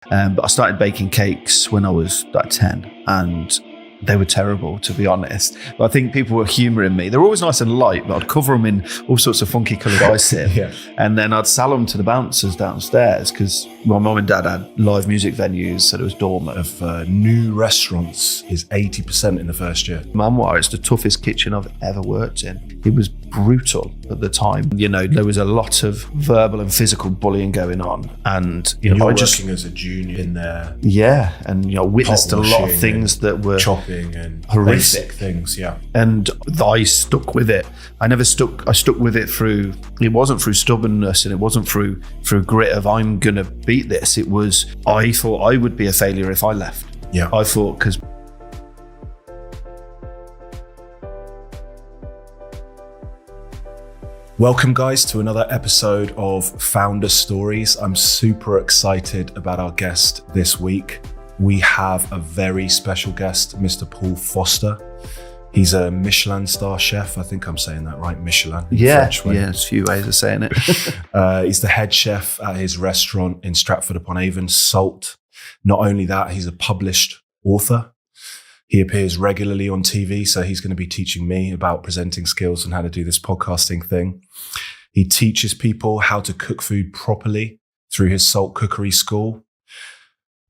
But I started baking cakes when I was like 10, and they were terrible, to be honest. But I think people were humouring me. They were always nice and light, but I'd cover them in all sorts of funky coloured icing. Yeah. And then I'd sell them to the bouncers downstairs because my mum and dad had live music venues, so it was dormant. Of new restaurants is 80% in the first year. Memoir, it's the toughest kitchen I've ever worked in. It was brutal at the time. You know, there was a lot of verbal and physical bullying going on. And, you know, You're working as a junior in there. Yeah. And, you know, witnessed a lot of things that were chopping and horrific basic things, yeah. And I stuck with it. I stuck with it through, it wasn't through stubbornness and it wasn't through grit of I'm going to beat this. It was, I thought I would be a failure if I left. Yeah. I thought, because Welcome guys to another episode of Founder Stories. I'm super excited about our guest this week. We have a very special guest, Mr. Paul Foster. He's a Michelin Star chef. I think I'm saying that right, Michelin. French way. There's a few ways of saying it. He's the head chef at his restaurant in Stratford-upon-Avon, Salt. Not only that, he's a published author. He appears regularly on TV, so he's going to be teaching me about presenting skills and how to do this podcasting thing. He teaches people how to cook food properly through his Salt Cookery School.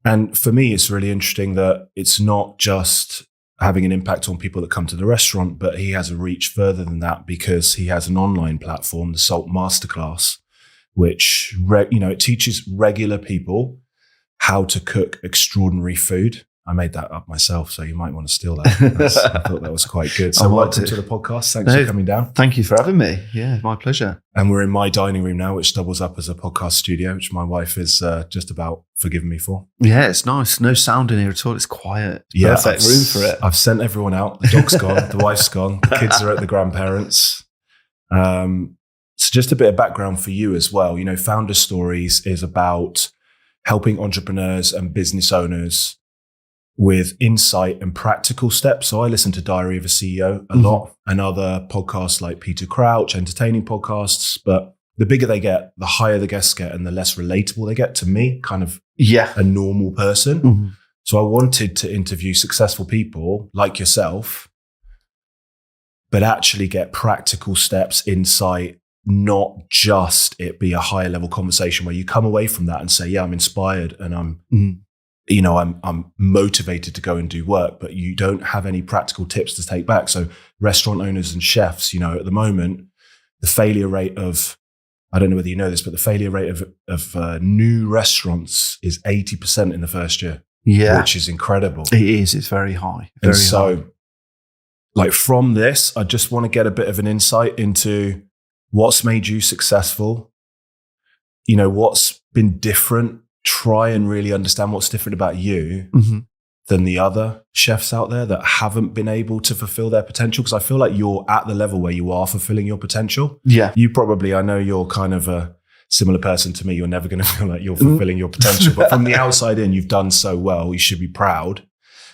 And for me, it's really interesting that it's not just having an impact on people that come to the restaurant, but he has a reach further than that because he has an online platform, the Salt Masterclass, which it teaches regular people how to cook extraordinary food. I made that up myself, so you might want to steal that. I thought that was quite good. So welcome to the podcast. Thanks for coming down. Thank you for having me. Yeah, my pleasure. And we're in my dining room now, which doubles up as a podcast studio, which my wife is just about forgiven me for. Yeah, it's nice. No sound in here at all. It's quiet. It's perfect room for it. I've sent everyone out. The dog's gone. The wife's gone. The kids are at the grandparents'. So just a bit of background for you as well. You know, Founder Stories is about helping entrepreneurs and business owners with insight and practical steps. So I listen to Diary of a CEO a lot and other podcasts like Peter Crouch, entertaining podcasts. But the bigger they get, the higher the guests get and the less relatable they get to me, kind of a normal person. So I wanted to interview successful people like yourself, but actually get practical steps, insight, not just it be a higher level conversation where you come away from that and say, yeah, I'm inspired and I'm motivated to go and do work, but you don't have any practical tips to take back. So restaurant owners and chefs, you know, at the moment, the failure rate of, I don't know whether you know this, but the failure rate of new restaurants is 80% in the first year. Yeah. Which is incredible. It is. It's very high. Very high. Like from this, I just want to get a bit of an insight into what's made you successful. You know, what's been different. Try and really understand what's different about you than the other chefs out there that haven't been able to fulfill their potential. Because I feel like you're at the level where you are fulfilling your potential. Yeah. You probably, I know you're kind of a similar person to me. You're never going to feel like you're fulfilling your potential. But from the outside in, you've done so well. You should be proud.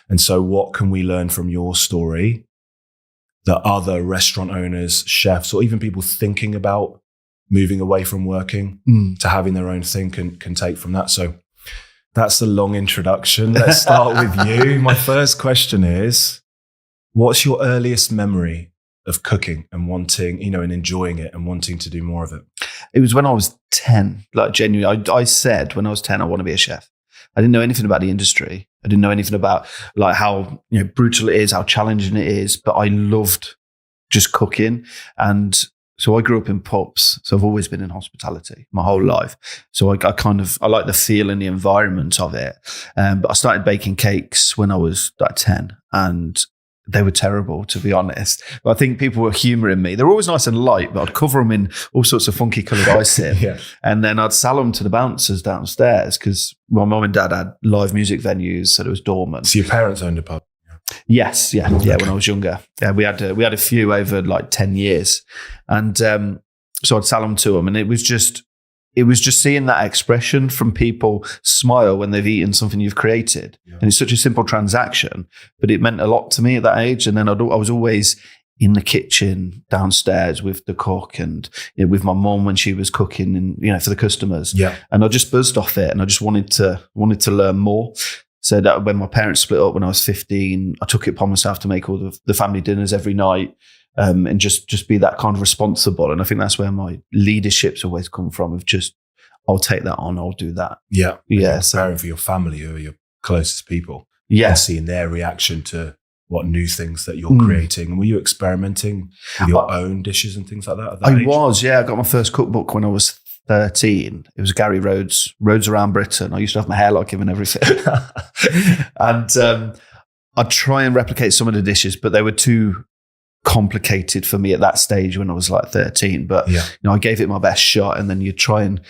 And so what can we learn from your story that other restaurant owners, chefs, or even people thinking about moving away from working to having their own thing can take from that? So that's the long introduction. Let's start with you. My first question is, what's your earliest memory of cooking and wanting, and enjoying it and wanting to do more of it? It was when I was 10, like genuinely. I said when I was 10, I want to be a chef. I didn't know anything about the industry. I didn't know anything about like how brutal it is, how challenging it is, but I loved just cooking. And so I grew up in pubs, so I've always been in hospitality my whole life. So I like the feel and the environment of it. But I started baking cakes when I was like 10, and they were terrible, to be honest. But I think people were humouring me. They were always nice and light, but I'd cover them in all sorts of funky coloured icing. And then I'd sell them to the bouncers downstairs because my mum and dad had live music venues, so it was dormant. So your parents owned a pub? Yes, yeah, when I was younger. Yeah, we had a few over like 10 years. And so I'd sell them to them, and it was just seeing that expression from people smile when they've eaten something you've created. Yeah. And it's such a simple transaction, but it meant a lot to me at that age. And then I was always in the kitchen downstairs with the cook and with my mom when she was cooking and for the customers. Yeah. And I just buzzed off it, and I just wanted to learn more. So that when my parents split up when I was 15, I took it upon myself to make all the family dinners every night, and just be that kind of responsible. And I think that's where my leadership's always come from, of just, I'll take that on, I'll do that. Yeah. Yeah. Preparing for your family, who are your closest people. Yeah. And seeing their reaction to what new things that you're creating. And were you experimenting with your own dishes and things like that at that age? Was, yeah. I got my first cookbook when I was 13. It was Gary Rhodes' Roads Around Britain. I used to have my hair like him and everything. And I'd try and replicate some of the dishes, but they were too complicated for me at that stage when I was like 13. But I gave it my best shot, and then you try and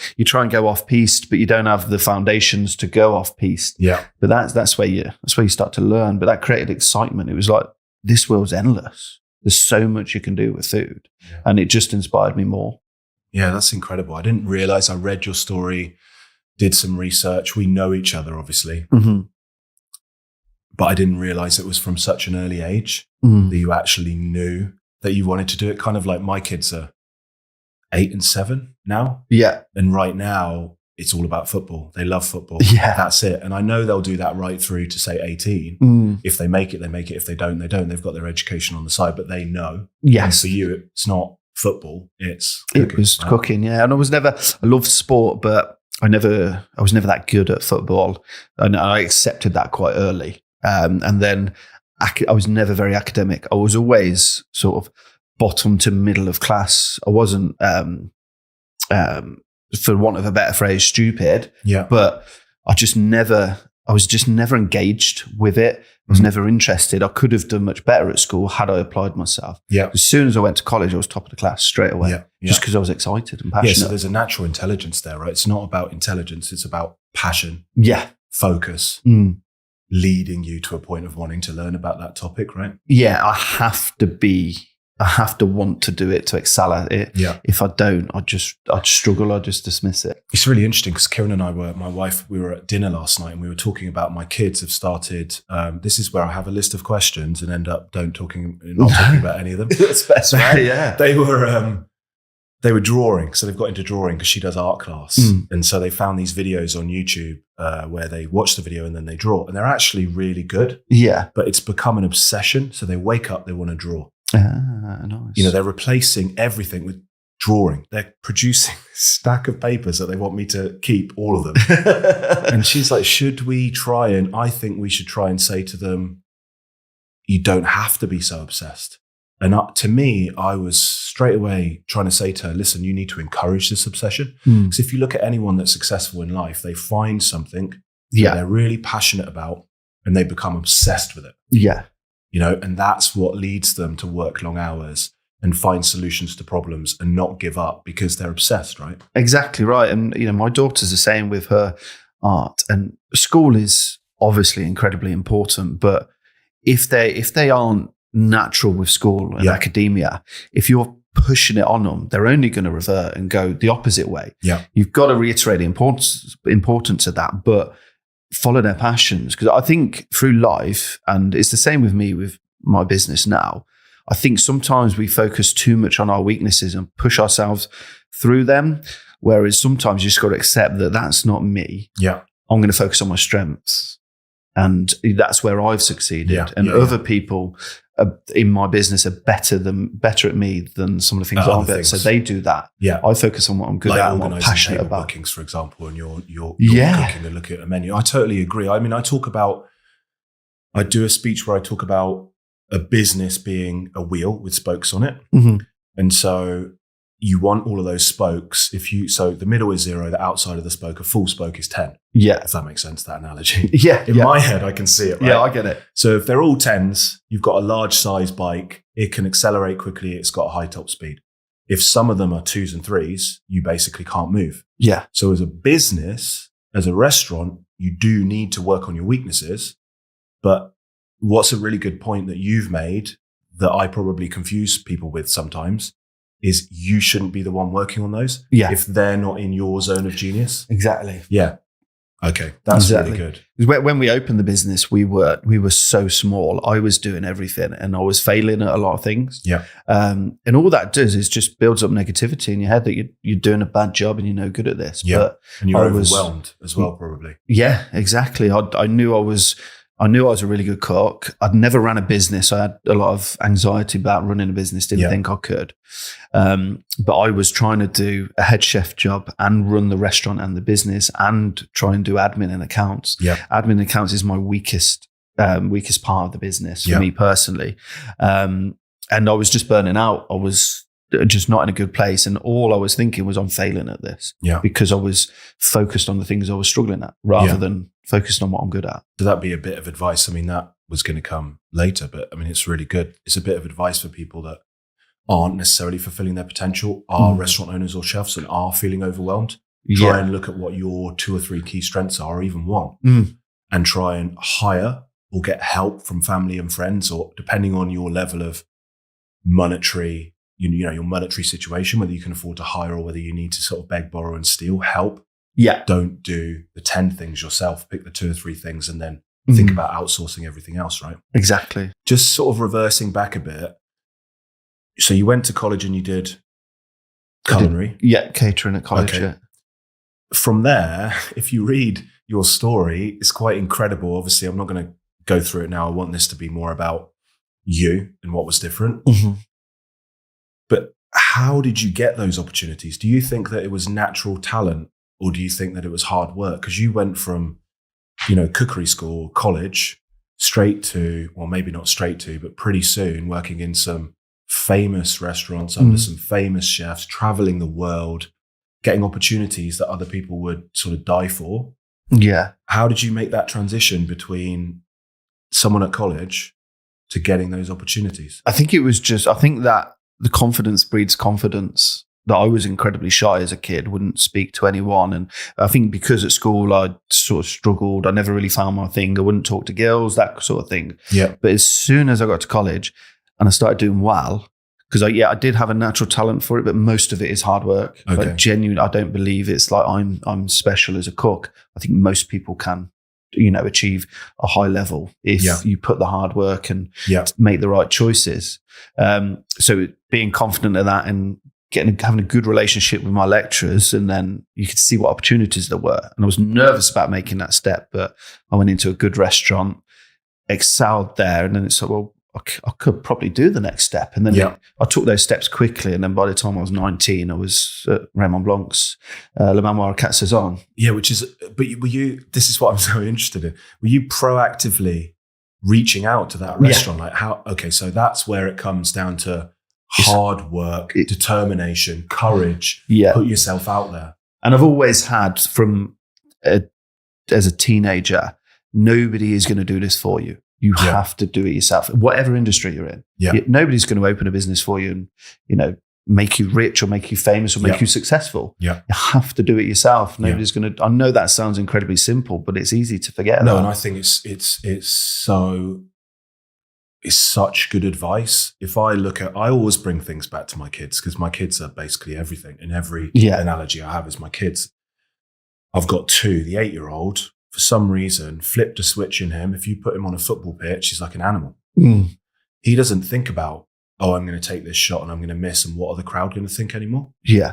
go off piste, but you don't have the foundations to go off piste. Yeah. But that's where you start to learn. But that created excitement. It was like, this world's endless. There's so much you can do with food, and it just inspired me more. Yeah, that's incredible. I didn't realize. I read your story, did some research. We know each other, obviously. Mm-hmm. But I didn't realize it was from such an early age that you actually knew that you wanted to do it. Kind of like my kids are 8 and 7 now. Yeah. And right now it's all about football. They love football. Yeah. That's it. And I know they'll do that right through to say 18. If they make it, they make it. If they don't, they don't. They've got their education on the side, but they know. Yes. And for you, it's not football. It's cooking. It was cooking. Yeah. And I loved sport, but I was never that good at football. And I accepted that quite early. And then I was never very academic. I was always sort of bottom to middle of class. I wasn't, for want of a better phrase, stupid. Yeah. But I was just never engaged with it. I was never interested. I could have done much better at school had I applied myself. Yeah. As soon as I went to college, I was top of the class straight away. Just because I was excited and passionate. Yeah, so there's a natural intelligence there, right? It's not about intelligence. It's about passion. Yeah. Focus. Leading you to a point of wanting to learn about that topic, right? Yeah, I have to want to do it to excel at it. Yeah. If I don't, I'd struggle. I'd just dismiss it. It's really interesting because Kieran and my wife, we were at dinner last night and we were talking about my kids have started, this is where I have a list of questions and end up not talking about any of them. That's best, right? Yeah. They were drawing. So they've got into drawing because she does art class. And so they found these videos on YouTube where they watch the video and then they draw. And they're actually really good. Yeah. But it's become an obsession. So they wake up, they want to draw. Ah, nice. They're replacing everything with drawing. They're producing a stack of papers that they want me to keep, all of them. And she's like, should we try? And I think we should try and say to them, you don't have to be so obsessed. And to me, I was straight away trying to say to her, listen, you need to encourage this obsession. Because if you look at anyone that's successful in life, they find something that they're really passionate about and they become obsessed with it. Yeah. And that's what leads them to work long hours and find solutions to problems and not give up because they're obsessed, right? Exactly right. And, my daughter's the same with her art, and school is obviously incredibly important, but if they aren't natural with school and academia, if you're pushing it on them, they're only going to revert and go the opposite way. Yeah. You've got to reiterate the importance of that, but follow their passions. Because I think through life, and it's the same with me with my business now, I think sometimes we focus too much on our weaknesses and push ourselves through them, whereas sometimes you just got to accept that that's not me. Yeah. I'm going to focus on my strengths. And that's where I've succeeded. Other people in my business are better at me than some of the things I'm better. So they do that. Yeah. I focus on what I'm good at and what I'm passionate table about. Bookings, for example, and you're cooking and looking at a menu. I totally agree. I mean, I do a speech where I talk about a business being a wheel with spokes on it. Mm-hmm. And so you want all of those spokes. So the middle is 0, the outside of the spoke, a full spoke is 10. Yeah. If that makes sense, that analogy. In my head, I can see it, right? Yeah, I get it. So if they're all 10s, you've got a large size bike. It can accelerate quickly. It's got a high top speed. If some of them are 2s and 3s, you basically can't move. Yeah. So as a business, as a restaurant, you do need to work on your weaknesses. But what's a really good point that you've made that I probably confuse people with sometimes is you shouldn't be the one working on those if they're not in your zone of genius. Exactly. Yeah. Okay, that's really good. When we opened the business, we were so small. I was doing everything, and I was failing at a lot of things. Yeah, and all that does is just builds up negativity in your head that you're doing a bad job and you're no good at this. Yeah, but and you're overwhelmed as well, probably. Yeah, exactly. I knew I was a really good cook. I'd never ran a business. I had a lot of anxiety about running a business. Didn't think I could. But I was trying to do a head chef job and run the restaurant and the business and try and do admin and accounts. Yeah. Admin and accounts is my weakest part of the business for me personally. And I was just burning out. I was just not in a good place. And all I was thinking was I'm failing at this because I was focused on the things I was struggling at rather than focused on what I'm good at. So that'd be a bit of advice. I mean, that was going to come later, but I mean, it's really good. It's a bit of advice for people that aren't necessarily fulfilling their potential, are restaurant owners or chefs and are feeling overwhelmed. Try and look at what your 2 or 3 key strengths are, or even one, and try and hire or get help from family and friends, or depending on your level of monetary, you know, your monetary situation, whether you can afford to hire or whether you need to sort of beg, borrow and steal help. Yeah. Don't do the 10 things yourself. Pick the 2 or 3 things and then think about outsourcing everything else, right? Exactly. Just sort of reversing back a bit. So you went to college and you did culinary? Catering at college, Okay. From there, if you read your story, it's quite incredible. Obviously, I'm not going to go through it now. I want this to be more about you and what was different. But how did you get those opportunities? Do you think that it was natural talent, or do you think that it was hard work? Because you went from, you know, cookery school, college, straight to, or maybe not straight to, but pretty soon working in some famous restaurants under some famous chefs, traveling the world, getting opportunities that other people would sort of die for. Yeah. How did you make that transition between someone at college to getting those opportunities? I think that the confidence breeds confidence. That I was incredibly shy as a kid, wouldn't speak to anyone. And I think because at school I sort of struggled, I never really found my thing. I wouldn't talk to girls, that sort of thing. Yeah. But as soon as I got to college and I started doing well, because I did have a natural talent for it, but most of it is hard work. Okay. Like genuinely, I don't believe it's like I'm special as a cook. I think most people can, you know, achieve a high level if you put the hard work and make the right choices. So being confident of that and having a good relationship with my lecturers, and then you could see what opportunities there were. And I was nervous about making that step, but I went into a good restaurant, excelled there, and then it's like, well, I could probably do the next step. And then I took those steps quickly. And then by the time I was 19, I was at Raymond Blanc's Le Manoir à 4 Saisons. Yeah, but were you, this is what I'm so interested in. Were you proactively reaching out to that restaurant? Like so that's where it comes down to hard work, determination, courage, put yourself out there. And I've always had as a teenager, nobody is going to do this for you. You have to do it yourself, whatever industry you're in. Nobody's going to open a business for you and, you know, make you rich or make you famous or make you successful. You have to do it yourself. Nobody's going to. I know that sounds incredibly simple, but it's easy to forget. No, and I think it's such good advice. If I I always bring things back to my kids because my kids are basically everything. And every analogy I have is my kids. I've got 2. The 8-year-old, for some reason, flipped a switch in him. If you put him on a football pitch, he's like an animal. He doesn't think about, I'm going to take this shot and I'm going to miss, and what are the crowd going to think anymore? He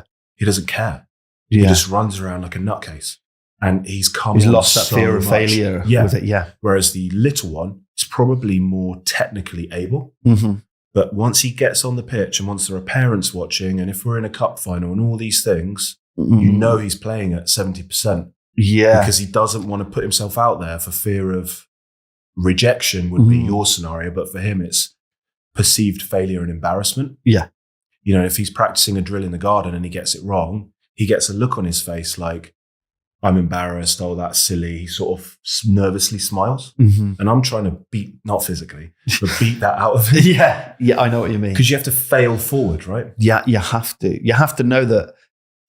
doesn't care. He just runs around like a nutcase. And he's lost that fear of failure with it. Whereas the little one is probably more technically able. But once he gets on the pitch and once there are parents watching, and if we're in a cup final and all these things, you know he's playing at 70%. Because he doesn't want to put himself out there for fear of rejection would be your scenario. But for him, it's perceived failure and embarrassment. You know, if he's practicing a drill in the garden and he gets it wrong, he gets a look on his face like, I'm embarrassed. Oh, that's silly. He sort of nervously smiles. And I'm trying to not physically, but beat that out of him. I know what you mean. Because you have to fail forward, right? You have to. You have to know that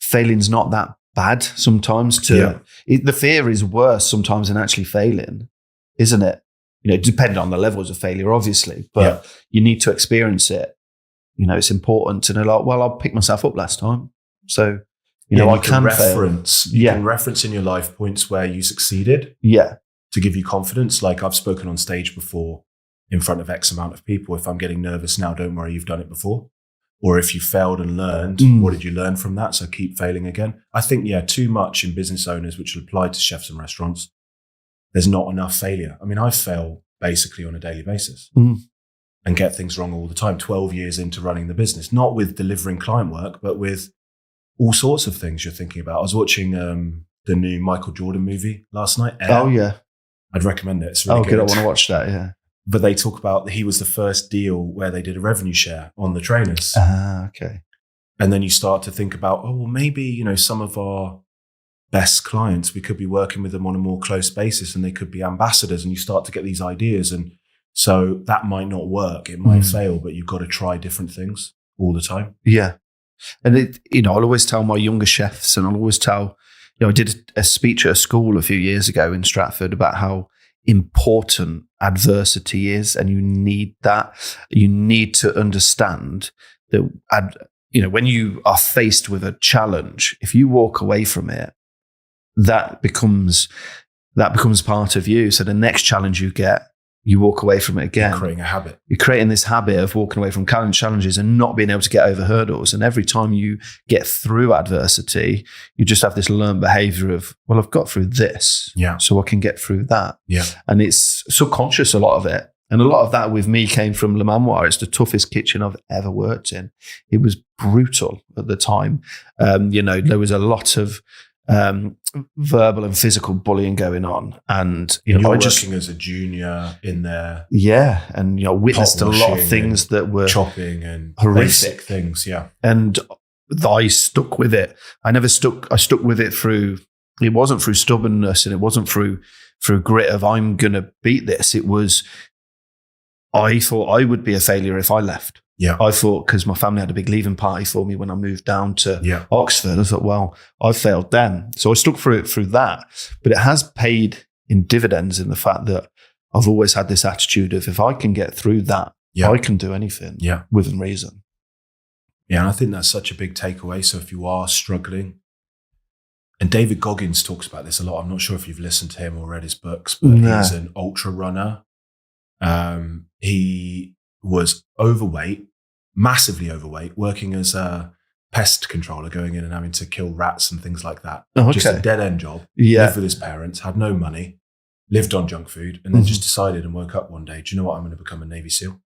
failing's not that bad sometimes. The fear is worse sometimes than actually failing, isn't it? You know, depending on the levels of failure, obviously, but you need to experience it. You know, it's important to know, like, well, I'll pick myself up last time. So You know, I can can fail. reference. You can reference in your life points where you succeeded. Yeah. To give you confidence. Like I've spoken on stage before in front of X amount of people. If I'm getting nervous now, don't worry, you've done it before. Or if you failed and learned, what did you learn from that? So keep failing again. I think, too much in business owners, which will apply to chefs and restaurants. There's not enough failure. I mean, I fail basically on a daily basis and get things wrong all the time. 12 years into running the business, not with delivering client work, but with all sorts of things you're thinking about. I was watching the new Michael Jordan movie last night. Air. Oh, yeah. I'd recommend it. It's really good. I want to watch that, yeah. But they talk about he was the first deal where they did a revenue share on the trainers. Okay. And then you start to think about, well, maybe, some of our best clients, we could be working with them on a more close basis and they could be ambassadors, and you start to get these ideas. And so that might not work. It might fail, but you've got to try different things all the time. Yeah. And I'll always tell my younger chefs, and I'll always tell, I did a speech at a school a few years ago in Stratford about how important adversity is, and you need that. You need to understand that, when you are faced with a challenge, if you walk away from it, that becomes part of you. So the next challenge you get, you walk away from it again. You're creating a habit. You're creating this habit of walking away from challenges and not being able to get over hurdles. And every time you get through adversity, you just have this learned behavior of, well, I've got through this, so I can get through that. Yeah. And it's subconscious, a lot of it. And a lot of that with me came from Le Manoir. It's the toughest kitchen I've ever worked in. It was brutal at the time. There was a lot of verbal and physical bullying going on, and you're working as a junior in there, and witnessed a lot of things that were chopping and horrific things, and I stuck with it. I stuck with it through. It wasn't through stubbornness, and it wasn't through grit of I'm gonna beat this. It was, I thought I would be a failure if I left. Yeah. I thought, because my family had a big leaving party for me when I moved down to Oxford, I thought, well, I failed then. So I stuck through that. But it has paid in dividends in the fact that I've always had this attitude of, if I can get through that, I can do anything within reason. Yeah, and I think that's such a big takeaway. So if you are struggling, and David Goggins talks about this a lot. I'm not sure if you've listened to him or read his books, but he's an ultra runner. He was overweight, massively overweight, working as a pest controller, going in and having to kill rats and things like that. Oh, okay. Just a dead end job. Yeah. Lived with his parents, had no money, lived on junk food, and then just decided and woke up one day, do you know what? I'm going to become a Navy SEAL.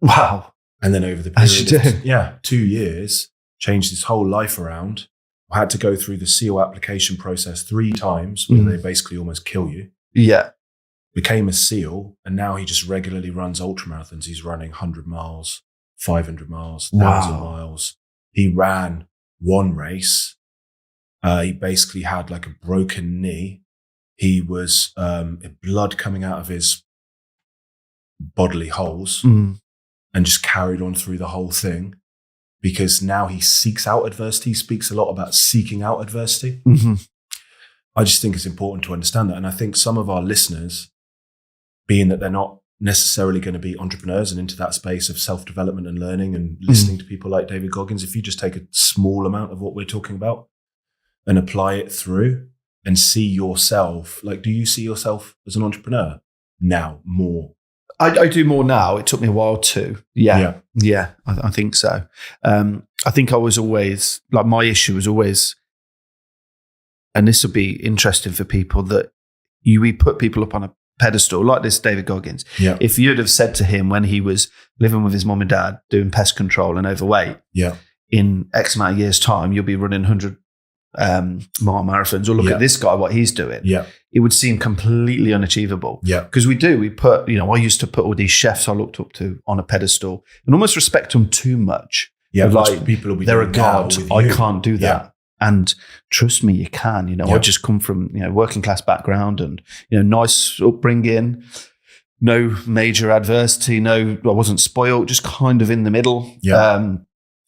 Wow. And then over the period of 2 years, changed his whole life around. I had to go through the SEAL application process 3 times, where they basically almost kill you. Yeah. Became a SEAL, and now he just regularly runs ultramarathons. He's running 100 miles, 500 miles, 1,000 miles. He ran one race. He basically had like a broken knee. He was blood coming out of his bodily holes and just carried on through the whole thing, because now he seeks out adversity. He speaks a lot about seeking out adversity. I just think it's important to understand that. And I think some of our listeners, being that they're not necessarily going to be entrepreneurs and into that space of self-development and learning and listening to people like David Goggins, if you just take a small amount of what we're talking about and apply it through and see yourself, like, do you see yourself as an entrepreneur now more? I do more now. It took me a while to. Yeah, I think so. I think I was always, like, my issue was always, and this will be interesting for people, that we put people up on a pedestal, like this David Goggins. Yeah. If you'd have said to him when he was living with his mum and dad, doing pest control and overweight, in X amount of years' time, you'll be running 100 mile marathons, or look at this guy, what he's doing. It would seem completely unachievable. Because we put, I used to put all these chefs I looked up to on a pedestal and almost respect them too much. Like, people will be, they're a god. I can't do that. And trust me, you can. I just come from working class background and nice upbringing, no major adversity, I wasn't spoiled, just kind of in the middle.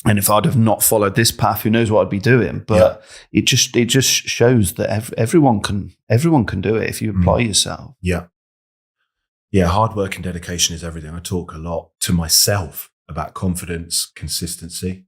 And if I'd have not followed this path, who knows what I'd be doing? But it just shows that everyone can do it if you apply yourself. Hard work and dedication is everything. I talk a lot to myself about confidence, consistency.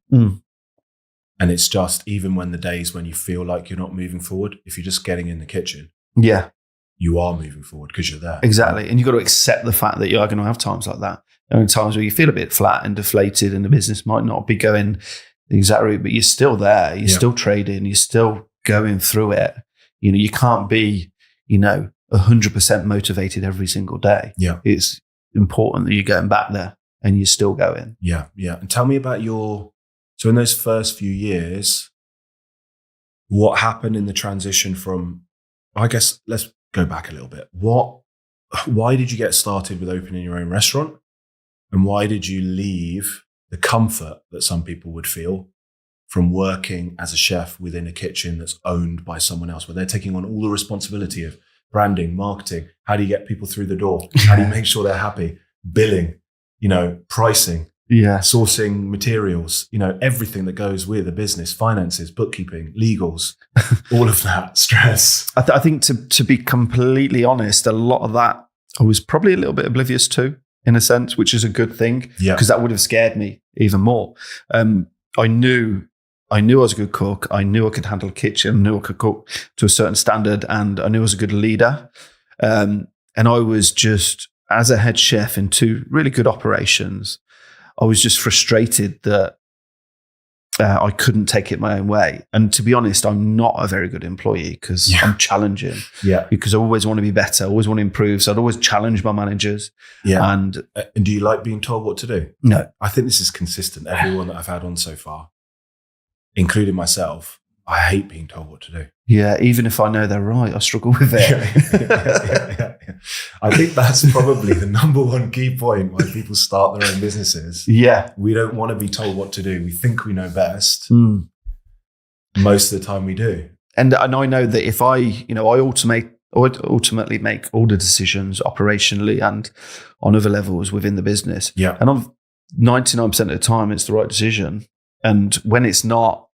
And it's just, even when the days when you feel like you're not moving forward, if you're just getting in the kitchen, Yeah, you are moving forward because you're there. exactly. And you've got to accept the fact that you are going to have times like that. There are times where you feel a bit flat and deflated and the business might not be going the exact route, but you're still there. You're still trading. You're still going through it. You can't be, 100% motivated every single day. Yeah. It's important that you're going back there and you're still going. Yeah. And tell me about so in those first few years, what happened in the transition from, I guess, let's go back a little bit. Why did you get started with opening your own restaurant? And why did you leave the comfort that some people would feel from working as a chef within a kitchen that's owned by someone else, where they're taking on all the responsibility of branding, marketing? How do you get people through the door? How do you make sure they're happy? Billing, pricing, sourcing materials, everything that goes with a business, finances, bookkeeping, legals, all of that stress. I think to be completely honest, a lot of that I was probably a little bit oblivious to, in a sense, which is a good thing, because that would have scared me even more. I knew I was a good cook. I knew I could handle a kitchen. I knew I could cook to a certain standard, and I knew I was a good leader. And I was just, as a head chef in 2 really good operations, I was just frustrated that I couldn't take it my own way. And to be honest, I'm not a very good employee because I'm challenging. Yeah. Because I always want to be better. I always want to improve. So I'd always challenge my managers. Yeah. And do you like being told what to do? No. I think this is consistent. Everyone that I've had on so far, including myself, I hate being told what to do. Yeah. Even if I know they're right, I struggle with it. Yeah. I think that's probably the number one key point why people start their own businesses. Yeah. We don't want to be told what to do. We think we know best. Most of the time we do. And I know that if I ultimately make all the decisions operationally and on other levels within the business. Yeah. And I'm 99% of the time, it's the right decision. And when it's not,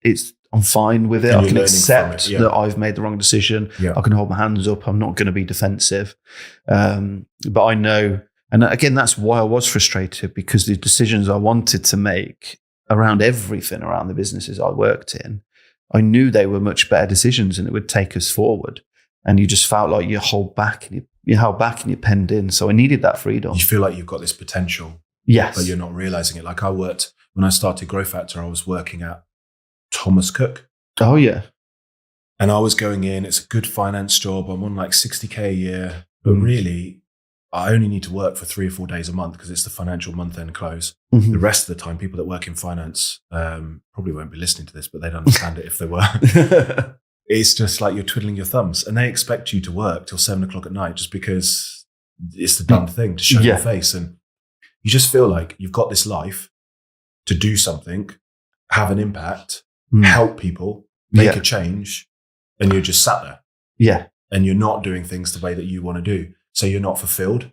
I'm fine with it. I can accept that I've made the wrong decision. Yeah. I can hold my hands up. I'm not going to be defensive. But I know, and again, that's why I was frustrated, because the decisions I wanted to make around everything around the businesses I worked in, I knew they were much better decisions and it would take us forward. And you just felt like you hold back and you held back and you penned in. So I needed that freedom. You feel like you've got this potential. Yes. But you're not realizing it. Like when I started GrowFactor, I was working at Thomas Cook. Oh, yeah. And I was going in, it's a good finance job. I'm on like 60K a year. But really, I only need to work for 3 or 4 days a month because it's the financial month-end close. The rest of the time, people that work in finance probably won't be listening to this, but they'd understand it if they were. It's just like you're twiddling your thumbs. And they expect you to work till 7 o'clock at night just because it's the done thing to show your face. And you just feel like you've got this life to do something, have an impact, help people, make a change, and you're just sat there. Yeah. And you're not doing things the way that you want to do. So you're not fulfilled.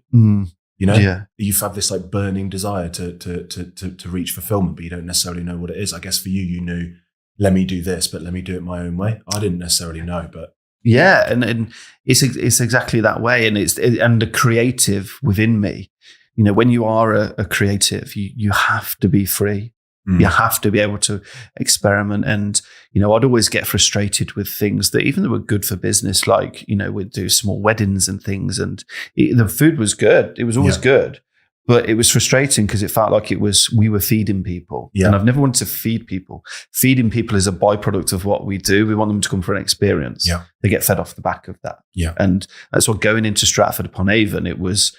Yeah. You've had this like burning desire to reach fulfillment, but you don't necessarily know what it is. I guess for you knew, let me do this, but let me do it my own way. I didn't necessarily know, but yeah, and it's exactly that way. And and the creative within me, when you are a creative, you have to be free. You have to be able to experiment. And, I'd always get frustrated with things that even though were good for business, like, we'd do small weddings and things, and the food was good. It was always good, but it was frustrating because it felt like we were feeding people. And I've never wanted to feed people. Feeding people is a byproduct of what we do. We want them to come for an experience. They get fed off the back of that. And that's what going into Stratford upon Avon, it was,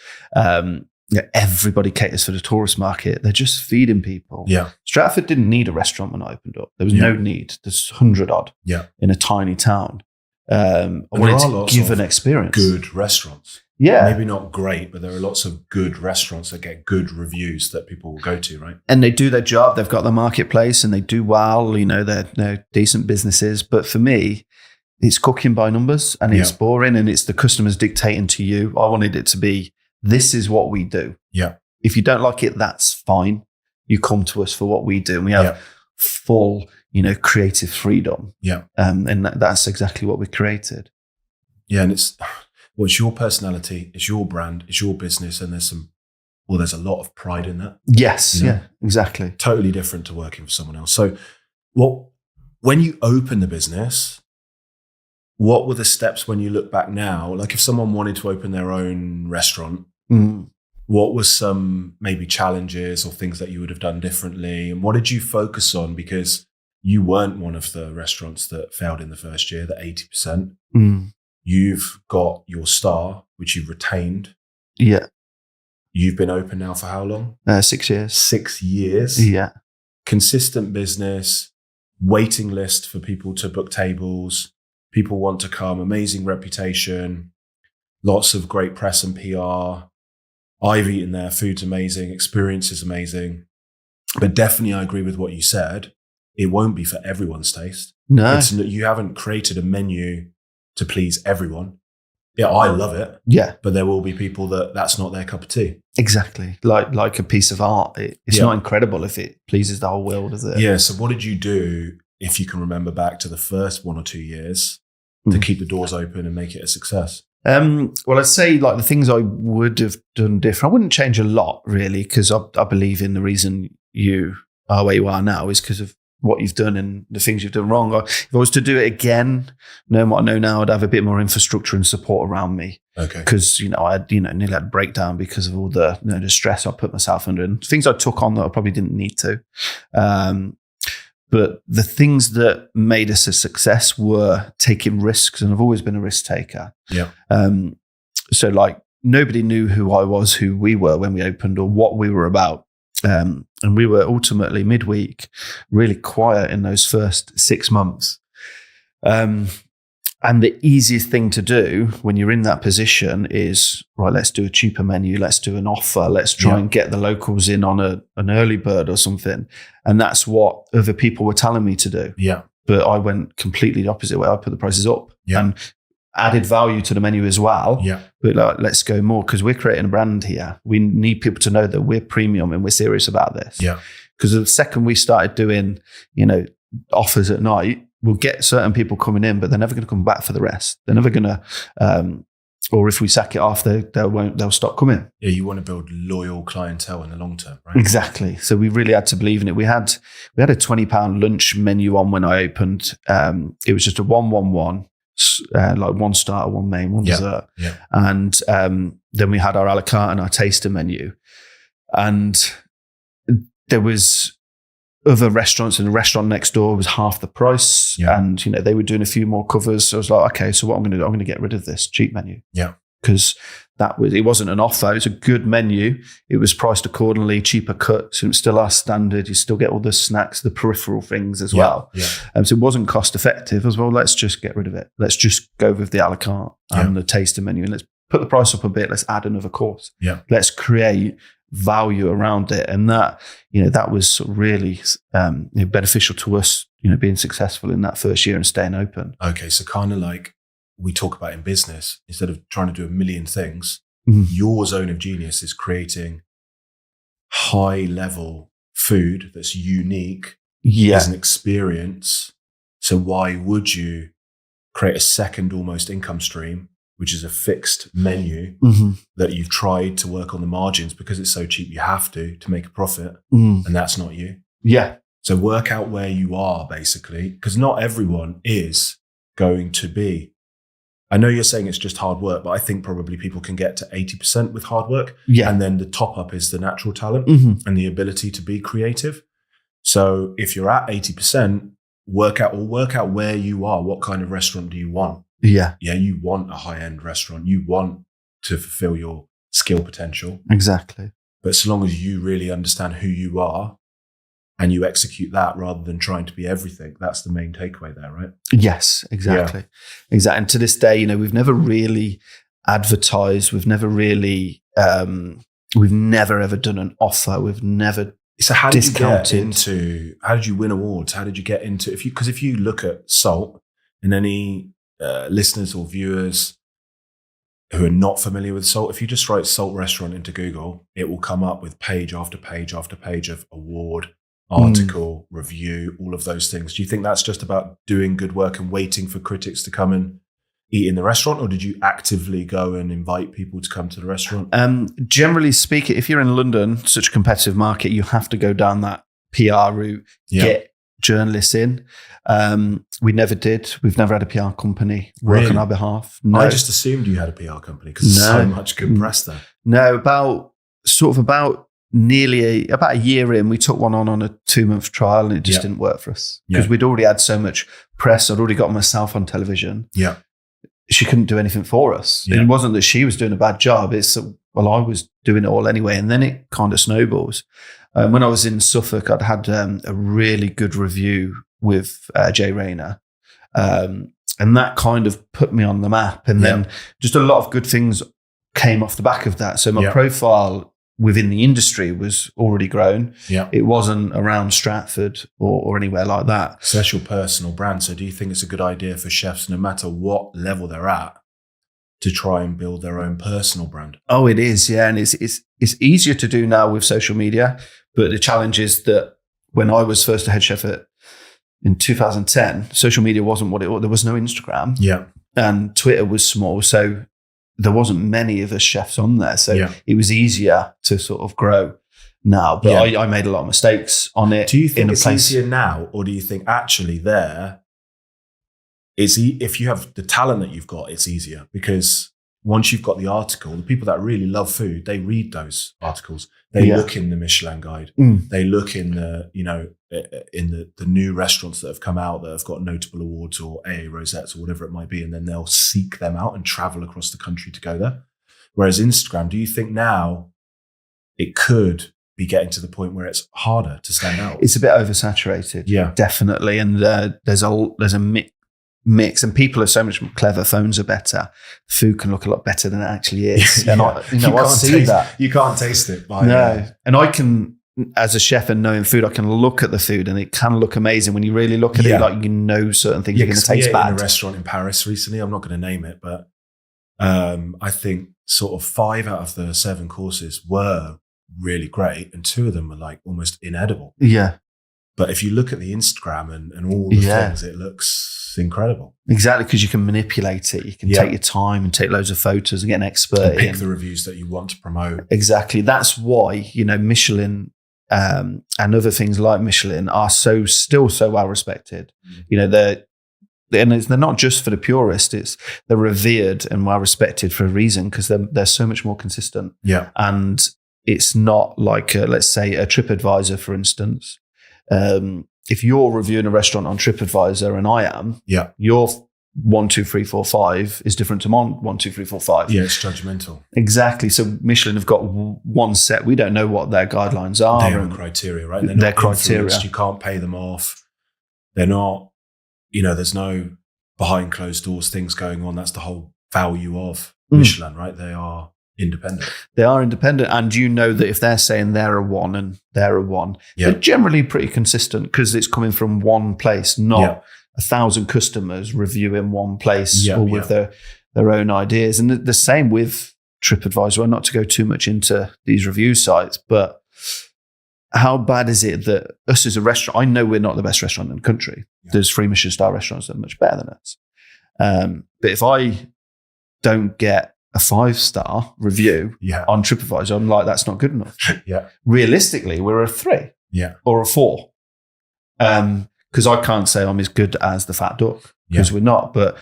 everybody caters for the tourist market. They're just feeding people. Stratford didn't need a restaurant when I opened up. There was no need. There's 100 odd in a tiny town. I wanted to give an experience. Good restaurants. Maybe not great, but there are lots of good restaurants that get good reviews that people will go to, right? And they do their job. They've got their marketplace and they do well. They're decent businesses. But for me, it's cooking by numbers and it's boring and it's the customers dictating to you. I wanted it to be, this is what we do. If you don't like it, that's fine. You come to us for what we do. And we have full, creative freedom. And that's exactly what we created. And it's your personality, it's your brand, it's your business. And there's a lot of pride in that. Yes. Yeah, exactly. Totally different to working for someone else. So what When you open the business, what were the steps when you look back now? Like if someone wanted to open their own restaurant, what were some maybe challenges or things that you would have done differently? And what did you focus on? Because you weren't one of the restaurants that failed in the first year, the 80%. You've got your star, which you've retained. Yeah. You've been open now for how long? 6 years. 6 years. Yeah. Consistent business, waiting list for people to book tables. People want to come, amazing reputation, lots of great press and PR. I've eaten there, food's amazing, experience is amazing. But definitely I agree with what you said. It won't be for everyone's taste. No. You haven't created a menu to please everyone. Yeah, I love it. Yeah. But there will be people that's not their cup of tea. Exactly. Like a piece of art. It's not incredible if it pleases the whole world, is it? Yeah. So what did you do, if you can remember back to the first 1 or 2 years, to keep the doors open and make it a success? Well, I'd say like the things I would have done different, I wouldn't change a lot really, because I believe in the reason you are where you are now is because of what you've done and the things you've done wrong. If I was to do it again, knowing what I know now, I'd have a bit more infrastructure and support around me. Okay. Because, I nearly had a breakdown because of all the, the stress I put myself under and things I took on that I probably didn't need to. But the things that made us a success were taking risks, and I've always been a risk taker. Yeah. So like nobody knew who I was, who we were when we opened or what we were about. And we were ultimately midweek really quiet in those first 6 months. And the easiest thing to do when you're in that position is, right, let's do a cheaper menu. Let's do an offer. Let's try and get the locals in on an early bird or something. And that's what other people were telling me to do. Yeah. But I went completely the opposite way. I put the prices up and added value to the menu as well. Yeah. But like, let's go more because we're creating a brand here. We need people to know that we're premium and we're serious about this. Yeah. Because the second we started doing, offers at night, we'll get certain people coming in, but they're never going to come back for the rest. They're never going to, or if we sack it off, they'll stop coming. Yeah, you want to build loyal clientele in the long term, right? Exactly. So we really had to believe in it. We had a £20 lunch menu on when I opened. It was just a 1-1-1, like one starter, one main, one dessert. Yeah. And then we had our a la carte and our taster menu. And there was other restaurants, and the restaurant next door was half the price. Yeah. And, they were doing a few more covers. So I was like, okay, so what I'm going to do, I'm going to get rid of this cheap menu. Yeah. Because it wasn't an offer. It was a good menu. It was priced accordingly, cheaper cuts. It was still our standard. You still get all the snacks, the peripheral things as well. Yeah. So it wasn't cost effective as well. Let's just get rid of it. Let's just go with the a la carte and the taster menu, and let's put the price up a bit. Let's add another course. Yeah. Let's create value around it. And that, that was really beneficial to us, being successful in that first year and staying open. Okay. So kind of like we talk about in business, instead of trying to do a million things, your zone of genius as high level food that's unique as an experience. So why would you create a second almost income stream, which is a fixed menu that you've tried to work on the margins because it's so cheap you have to make a profit, and that's not you. Yeah. So work out where you are basically, because not everyone is going to be. I know you're saying it's just hard work, but I think probably people can get to 80% with hard work. Yeah. And then the top up is the natural talent and the ability to be creative. So if you're at 80%, work out where you are. What kind of restaurant do you want? Yeah. Yeah, you want a high-end restaurant. You want to fulfill your skill potential. Exactly. But so long as you really understand who you are and you execute that rather than trying to be everything, that's the main takeaway there, right? Yes, exactly. Yeah. Exactly. And to this day, we've never really advertised. We've never really, we've never ever done an offer. We've never discounted. How did you win awards? How did you get into, because if you look at Salt, and any listeners or viewers who are not familiar with Salt, if you just write Salt Restaurant into Google, it will come up with page after page after page of award, article, review, all of those things. Do you think that's just about doing good work and waiting for critics to come and eat in the restaurant, or did you actively go and invite people to come to the restaurant? Generally speaking, if you're in London, such a competitive market, you have to go down that PR route, get journalists in. We never did. We've never had a PR company work on our behalf. No. I just assumed you had a PR company because there's so much good press there. No, about a year in, we took one on a 2-month trial, and it just didn't work for us because we'd already had so much press. I'd already got myself on television. Yeah. She couldn't do anything for us. Yeah. It wasn't that she was doing a bad job. It's, well, I was doing it all anyway. And then it kind of snowballs. When I was in Suffolk, I'd had a really good review with Jay Rayner. And that kind of put me on the map. And then just a lot of good things came off the back of that. So my profile within the industry was already grown. Yeah. It wasn't around Stratford or anywhere like that. So that's your personal brand. So do you think it's a good idea for chefs, no matter what level they're at, to try and build their own personal brand? Oh, it is. Yeah. And it's easier to do now with social media. But the challenge is that when I was first a head chef in 2010, social media wasn't what it was. There was no Instagram. Yeah. And Twitter was small. So there wasn't many of us chefs on there. So it was easier to sort of grow now. But I made a lot of mistakes on it. Do you think it's easier now, or do you think actually if you have the talent that you've got, it's easier? Because once you've got the article, the people that really love food, they read those articles. They look in the Michelin guide. They look in the new restaurants that have come out that have got notable awards or AA rosettes or whatever it might be, and then they'll seek them out and travel across the country to go there. Whereas Instagram, do you think now it could be getting to the point where it's harder to stand out? It's a bit oversaturated, definitely, and there's a mix, and people are so much clever. Phones are better. Food can look a lot better than it actually is. And I see that. You can't taste it. And I can, as a chef and knowing food, I can look at the food and it can look amazing when you really look at it. Like, certain things are going to taste bad. In a restaurant in Paris recently, I'm not going to name it, but I think sort of 5 out of the 7 courses were really great, and 2 of them were like almost inedible. Yeah. But if you look at the Instagram and all the things, it looks incredible. Exactly, because you can manipulate it. You can take your time and take loads of photos and get an expert and pick the reviews that you want to promote. Exactly. That's why, Michelin and other things like Michelin are still so well respected. They're not just for the purist. They're revered and well respected for a reason, because they're so much more consistent. Yeah. And it's not like, let's say, a TripAdvisor, for instance. If you're reviewing a restaurant on TripAdvisor and I am, your 1, 2, 3, 4, 5 is different to mine 1, 2, 3, 4, 5. Yeah, it's judgmental. Exactly. So Michelin have got one set. We don't know what their guidelines are. They have criteria, right? They're not criteria. You can't pay them off. They're not, there's no behind closed doors things going on. That's the whole value of Michelin, right? They are independent. They are independent, and that if they're saying they're a 1 and they're a 1, they're generally pretty consistent because it's coming from one place, not 1,000 customers reviewing one place with their own ideas. And the same with TripAdvisor. Not to go too much into these review sites, but how bad is it that us as a restaurant? I know we're not the best restaurant in the country. There's 3 Michelin star restaurants that are much better than us. But if I don't get a 5-star review on TripAdvisor, I'm like, that's not good enough. Realistically, we're a 3 or a 4. Because I can't say I'm as good as the Fat Duck, because we're not. But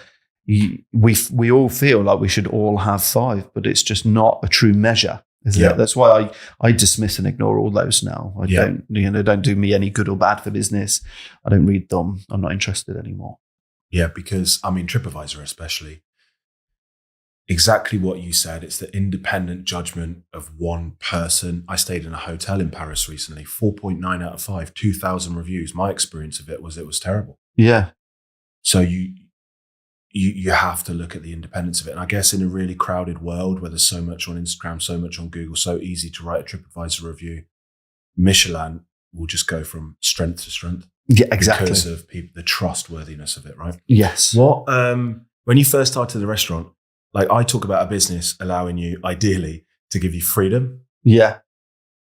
we all feel like we should all have 5, but it's just not a true measure, is it? That's why I dismiss and ignore all those now. I don't do me any good or bad for business. I don't read them. I'm not interested anymore. Yeah, because TripAdvisor especially, exactly what you said. It's the independent judgment of one person. I stayed in a hotel in Paris recently, 4.9 out of 5, 2,000 reviews. My experience of it was terrible. Yeah. So you have to look at the independence of it. And I guess in a really crowded world where there's so much on Instagram, so much on Google, so easy to write a TripAdvisor review, Michelin will just go from strength to strength. Yeah, exactly. Because of the trustworthiness of it, right? Yes. When you first started the restaurant, like, I talk about a business allowing you, ideally, to give you freedom. Yeah.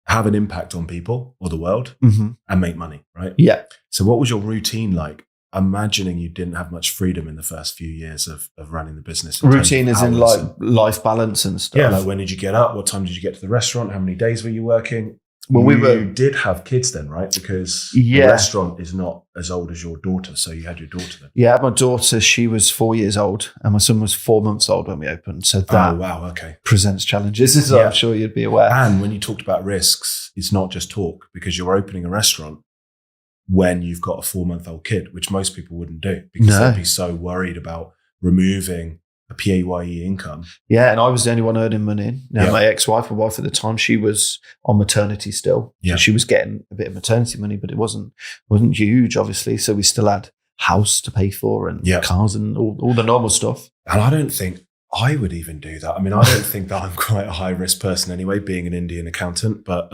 Have an impact on people or the world and make money, right? Yeah. So what was your routine like? Imagining you didn't have much freedom in the first few years of running the business. Routine is in like life balance and stuff. Yeah, like when did you get up? What time did you get to the restaurant? How many days were you working? Well, you did have kids then, right? Because the restaurant is not as old as your daughter. So you had your daughter then. Yeah, my daughter, she was 4 years old and my son was 4 months old when we opened. So that presents challenges, as I'm sure you'd be aware. And when you talked about risks, it's not just talk, because you're opening a restaurant when you've got a 4-month-old kid, which most people wouldn't do because they'd be so worried about removing a PAYE income. Yeah, and I was the only one earning money. Now, my ex-wife, my wife at the time, she was on maternity still. So she was getting a bit of maternity money, but it wasn't huge, obviously. So we still had house to pay for and cars and all the normal stuff. And I don't think I would even do that. I mean, I don't think that I'm quite a high-risk person anyway, being an Indian accountant, but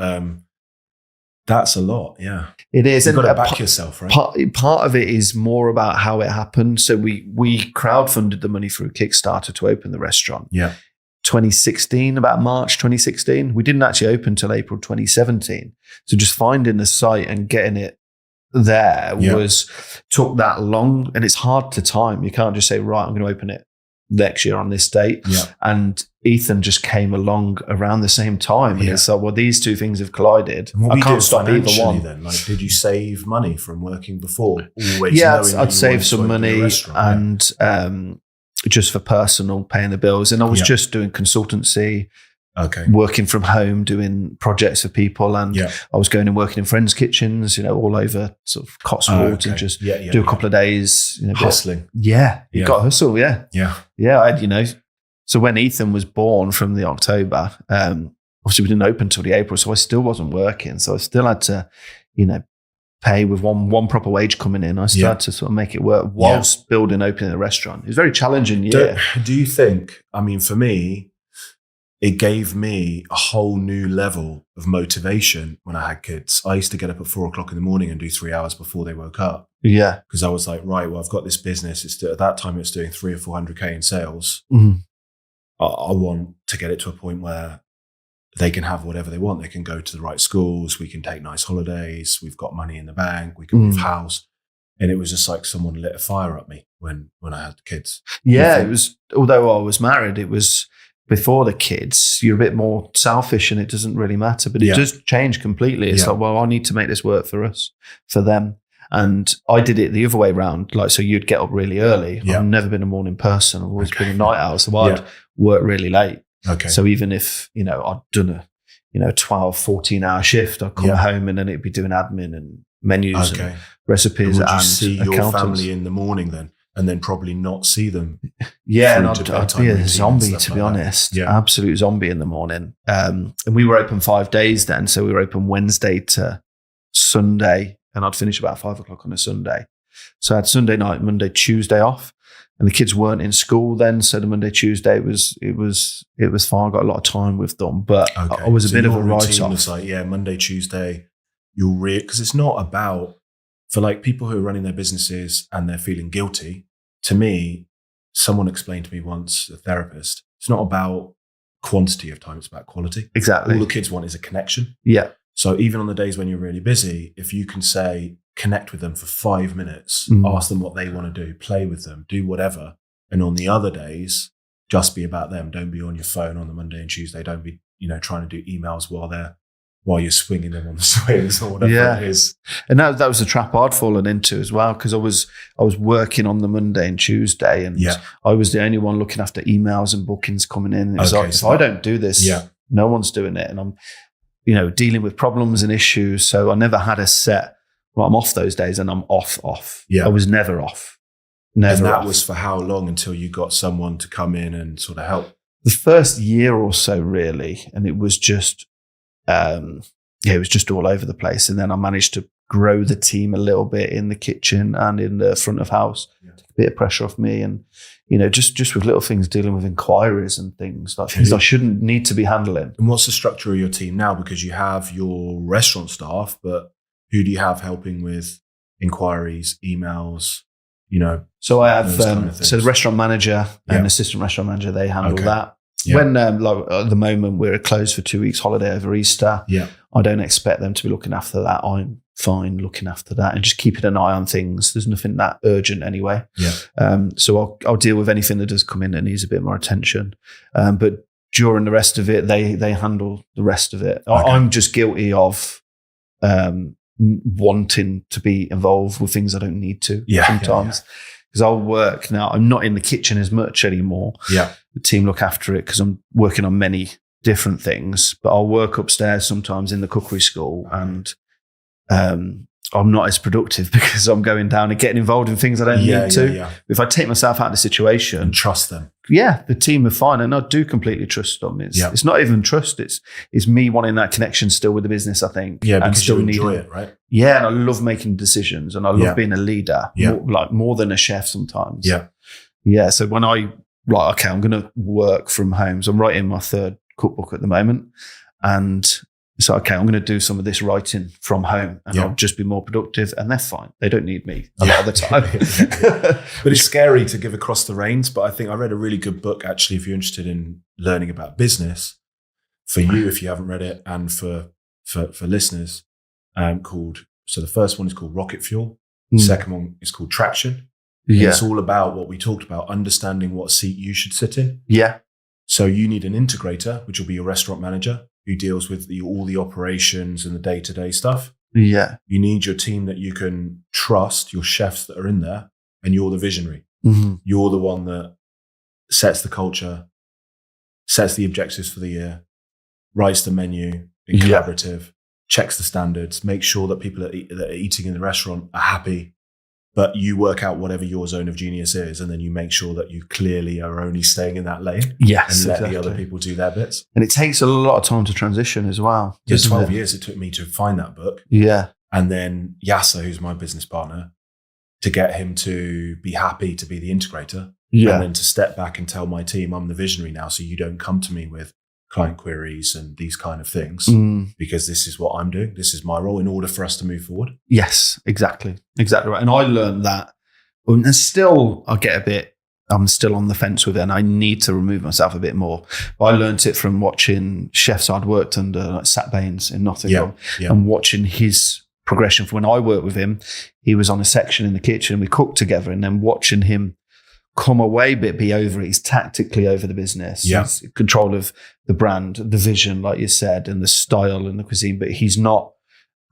that's a lot, yeah. It is. You've got to back yourself, right? Part of it is more about how it happened. So we crowdfunded the money through Kickstarter to open the restaurant. Yeah. 2016, about March 2016. We didn't actually open until April 2017. So just finding the site and getting it there took that long. And it's hard to time. You can't just say, right, I'm going to open it next year on this date. Yeah. And Ethan just came along around the same time. And it's like, well, these two things have collided. And what I can't stop either one. Then? Like, did you save money from working before? Always I'd save some money and just for personal, paying the bills. And I was just doing consultancy, working from home, doing projects for people. And I was going and working in friends' kitchens, all over sort of Cotswolds and just do a couple of days. Hustling. You got to hustle, Yeah, I had, so when Ethan was born from the October, obviously we didn't open until the April, so I still wasn't working. So I still had to, pay with one proper wage coming in. I still had to sort of make it work whilst opening a restaurant. It was a very challenging year. Do you think, I mean, for me, it gave me a whole new level of motivation when I had kids. I used to get up at 4:00 in the morning and do 3 hours before they woke up. Yeah. Because I was like, right, well, I've got this business. At that time, it's doing 300 or 400K in sales. Mm-hmm. I want to get it to a point where they can have whatever they want. They can go to the right schools. We can take nice holidays. We've got money in the bank. We can move house. And it was just like someone lit a fire up me when I had kids. Yeah, it was, although I was married, it was before the kids, you're a bit more selfish and it doesn't really matter, but it does change completely. It's like, well, I need to make this work for us, for them. And I did it the other way around. Like, so you'd get up really early. I've never been a morning person. I've always been a night owl. So I'd work really late. Okay. So even if, I'd done a 12, 14-hour shift, I'd come home and then it'd be doing admin and menus and recipes. And would you see your family in the morning then? And then probably not see them. Yeah, and I'd be a zombie, to be honest. Yeah. Absolute zombie in the morning. And we were open 5 days then. So we were open Wednesday to Sunday, and I'd finish about 5:00 on a Sunday. So I had Sunday night, Monday, Tuesday off. And the kids weren't in school then. So the Monday, Tuesday, it was fine. I got a lot of time with them. But I was a bit of a write-off. Was like, Monday, Tuesday, because it's not about, for like people who are running their businesses and they're feeling guilty. To me, someone explained to me once, a therapist, it's not about quantity of time, it's about quality. Exactly. All the kids want is a connection. Yeah. So even on the days when you're really busy, if you can say, connect with them for 5 minutes, ask them what they want to do, play with them, do whatever. And on the other days, just be about them. Don't be on your phone on the Monday and Tuesday. Don't be, trying to do emails while you're swinging them on the swings or whatever it is. And that was the trap I'd fallen into as well, because I was working on the Monday and Tuesday, and I was the only one looking after emails and bookings coming in. It was like, if I don't do this, no one's doing it. And I'm, dealing with problems and issues. So I never had a set, well, I'm off those days and I'm off. Yeah. I was never off. Never and that off. was for how long until you got someone to come in and sort of help? The first year or so, really. And it was just, it was just all over the place. And then I managed to grow the team a little bit in the kitchen and in the front of house, take a bit of pressure off me. And, just with little things, dealing with inquiries and things, like things I shouldn't need to be handling. And what's the structure of your team now? Because you have your restaurant staff, but who do you have helping with inquiries, emails, So I have, so the restaurant manager and assistant restaurant manager, they handle that. Yeah. When at the moment we're closed for 2 weeks holiday over Easter, I don't expect them to be looking after that. I'm fine looking after that and just keeping an eye on things. There's nothing that urgent anyway. Yeah. So I'll deal with anything that does come in that needs a bit more attention. But during the rest of it, they handle the rest of it. Okay. I'm just guilty of wanting to be involved with things I don't need to sometimes. Because I'll work now. I'm not in the kitchen as much anymore. Yeah. The team look after it because I'm working on many different things. But I'll work upstairs sometimes in the cookery school, and I'm not as productive because I'm going down and getting involved in things I don't need to. Yeah. If I take myself out of the situation And trust them. Yeah, the team are fine, and I do completely trust them. It's not even trust; it's me wanting that connection still with the business. I think, because and still you enjoy it, right? Yeah, and I love making decisions, and I love being a leader, more than a chef sometimes. Yeah. So when I'm going to work from home. So I'm writing my 3rd cookbook at the moment, and so, okay, I'm going to do some of this writing from home, and I'll just be more productive, and they're fine. They don't need me a lot of the time. But it's scary to give across the reins. But I think I read a really good book, actually, if you're interested in learning about business, for you, if you haven't read it, and for listeners, so the first one is called Rocket Fuel. The second one is called Traction. Yeah. It's all about what we talked about, understanding what seat you should sit in. Yeah. So you need an integrator, which will be your restaurant manager, who deals with all the operations and the day-to-day stuff. Yeah. You need your team that you can trust, your chefs that are in there, and you're the visionary. Mm-hmm. You're the one that sets the culture, sets the objectives for the year, writes the menu in collaborative, checks the standards, makes sure that people that are eating in the restaurant are happy, but you work out whatever your zone of genius is, and then you make sure that you clearly are only staying in that lane. Yes, and let the other people do their bits. And it takes a lot of time to transition as well. Yeah, 12 years it took me to find that book. Yeah. And then Yasser, who's my business partner, to get him to be happy to be the integrator. Yeah. And then to step back and tell my team, I'm the visionary now, so you don't come to me with client queries and these kind of things, because this is what I'm doing. This is my role in order for us to move forward. Yes, exactly right. And I learned that, and still I'm still on the fence with it, and I need to remove myself a bit more. But I learned it from watching chefs I'd worked under, like Sat Baines in Nottingham, and watching his progression. From when I worked with him, he was on a section in the kitchen, we cooked together, and then watching him come away, but be over it. He's tactically over the business. He's in control of the brand, the vision, like you said, and the style and the cuisine, but he's not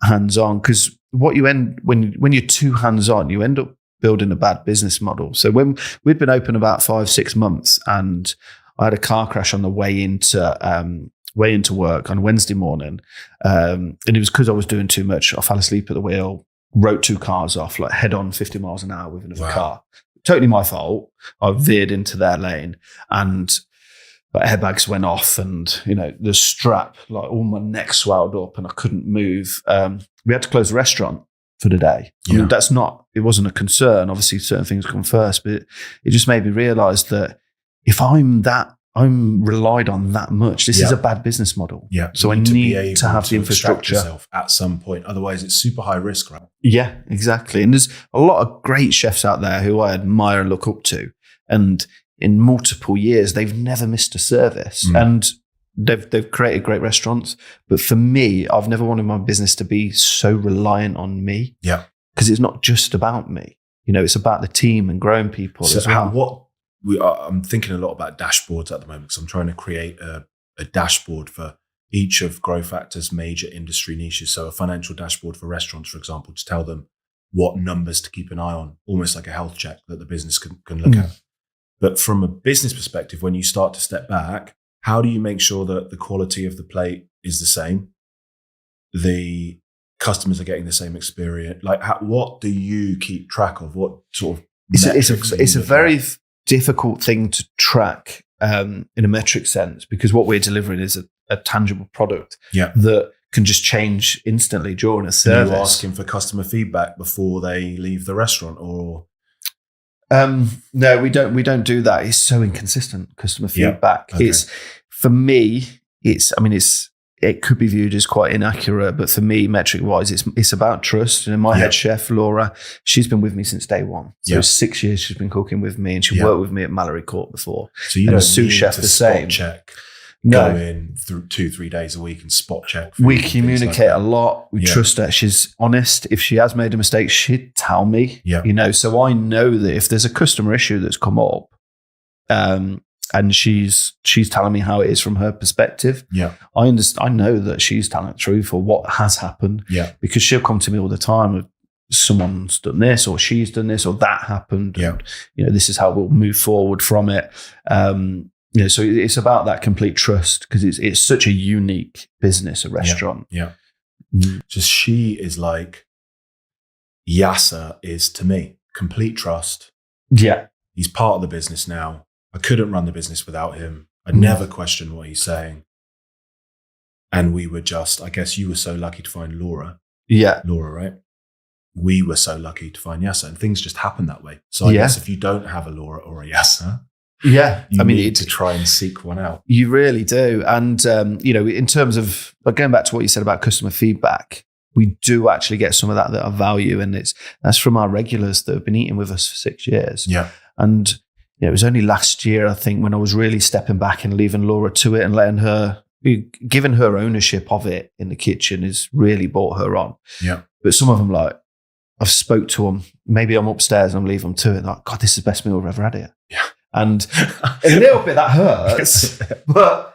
hands-on. Because what you end when you're too hands-on, you end up building a bad business model. So when we'd been open about 5-6 months, and I had a car crash on the way into work on Wednesday morning, and it was because I was doing too much. I fell asleep at the wheel, wrote 2 cars off, like head on 50 miles an hour with another car. Totally my fault. I veered into their lane, and airbags went off, and the strap, like all my neck swelled up, and I couldn't move. We had to close the restaurant for the day. I mean, it wasn't a concern. Obviously, certain things come first, but it just made me realize that if I'm relied on that much, this is a bad business model. Yeah. So I need to have the infrastructure at some point. Otherwise, it's super high risk, right? Yeah, exactly. And there's a lot of great chefs out there who I admire and look up to. And in multiple years, they've never missed a service. And they've created great restaurants. But for me, I've never wanted my business to be so reliant on me. Yeah. Because it's not just about me. It's about the team and growing people as well. I'm thinking a lot about dashboards at the moment, because I'm trying to create a dashboard for each of GrowFactor's major industry niches. So a financial dashboard for restaurants, for example, to tell them what numbers to keep an eye on, almost like a health check that the business can look at. But from a business perspective, when you start to step back, how do you make sure that the quality of the plate is the same? The customers are getting the same experience. Like, what do you keep track of? What sort of it's a very difficult thing to track in a metric sense, because what we're delivering is a tangible product that can just change instantly during a service. Are you asking for customer feedback before they leave the restaurant, or? No, we don't do that. It's so inconsistent, customer feedback. Okay. It's, for me, it could be viewed as quite inaccurate, but for me, metric wise, it's about trust. And my head chef, Laura, she's been with me since day one. So 6 years she's been cooking with me, and she worked with me at Mallory Court before. So you don't sous chef to the spot same. check. No. Go in through 2-3 days a week and spot check. We communicate a lot. We trust her. She's honest. If she has made a mistake, she'd tell me. Yeah. So I know that if there's a customer issue that's come up, And she's telling me how it is from her perspective. Yeah. I know that she's telling the truth or what has happened. Yeah. Because she'll come to me all the time. Someone's done this, or she's done this, or that happened. Yeah. And, this is how we'll move forward from it. So it's about that complete trust, because it's such a unique business, a restaurant. Yeah. Just she is like Yasser is to me. Complete trust. Yeah. He's part of the business now. I couldn't run the business without him. I never question what he's saying. And we were just, I guess you were so lucky to find Laura. Yeah. Laura, right? We were so lucky to find Yasser, and things just happen that way. So I guess if you don't have a Laura or a Yasser, you need to try and seek one out. You really do. And, in terms of, going back to what you said about customer feedback, we do actually get some of that I value. And that's from our regulars that have been eating with us for 6 years. Yeah. And, it was only last year, I think, when I was really stepping back and leaving Laura to it and letting her, giving her ownership of it in the kitchen has really brought her on. Yeah. But some of them, like, I've spoke to them, maybe I'm upstairs and I'm leaving them to it. Like, God, this is the best meal I've ever had here. Yeah. And a little bit that hurts, but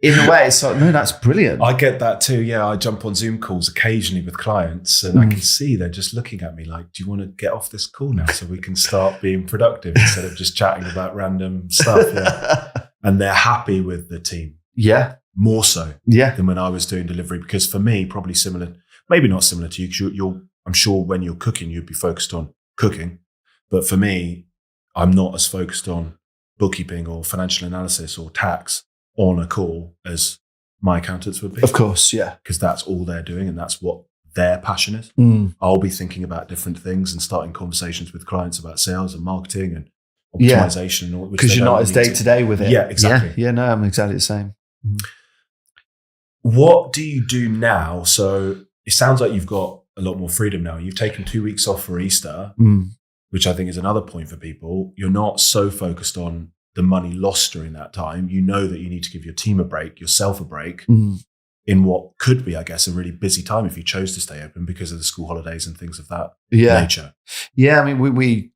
in a way, it's like, no, that's brilliant. I get that too. Yeah, I jump on Zoom calls occasionally with clients, and I can see they're just looking at me like, do you want to get off this call now so we can start being productive instead of just chatting about random stuff? Yeah. And they're happy with the team. Yeah. More so than when I was doing delivery, because for me, probably similar, maybe not similar to you, because I'm sure when you're cooking, you'd be focused on cooking. But for me, I'm not as focused on bookkeeping or financial analysis or tax on a call as my accountants would be. Of course, yeah. Because that's all they're doing and that's what their passion is. I'll be thinking about different things and starting conversations with clients about sales and marketing and optimization and all. Because you're not as day-to-day with it. Yeah, exactly. Yeah, no, I'm exactly the same. What do you do now? So it sounds like you've got a lot more freedom now. You've taken 2 weeks off for Easter, which I think is another point for people. You're not so focused on the money lost during that time. You know that you need to give your team a break, yourself a break in what could be, I guess, a really busy time if you chose to stay open because of the school holidays and things of that nature. Yeah, I mean, we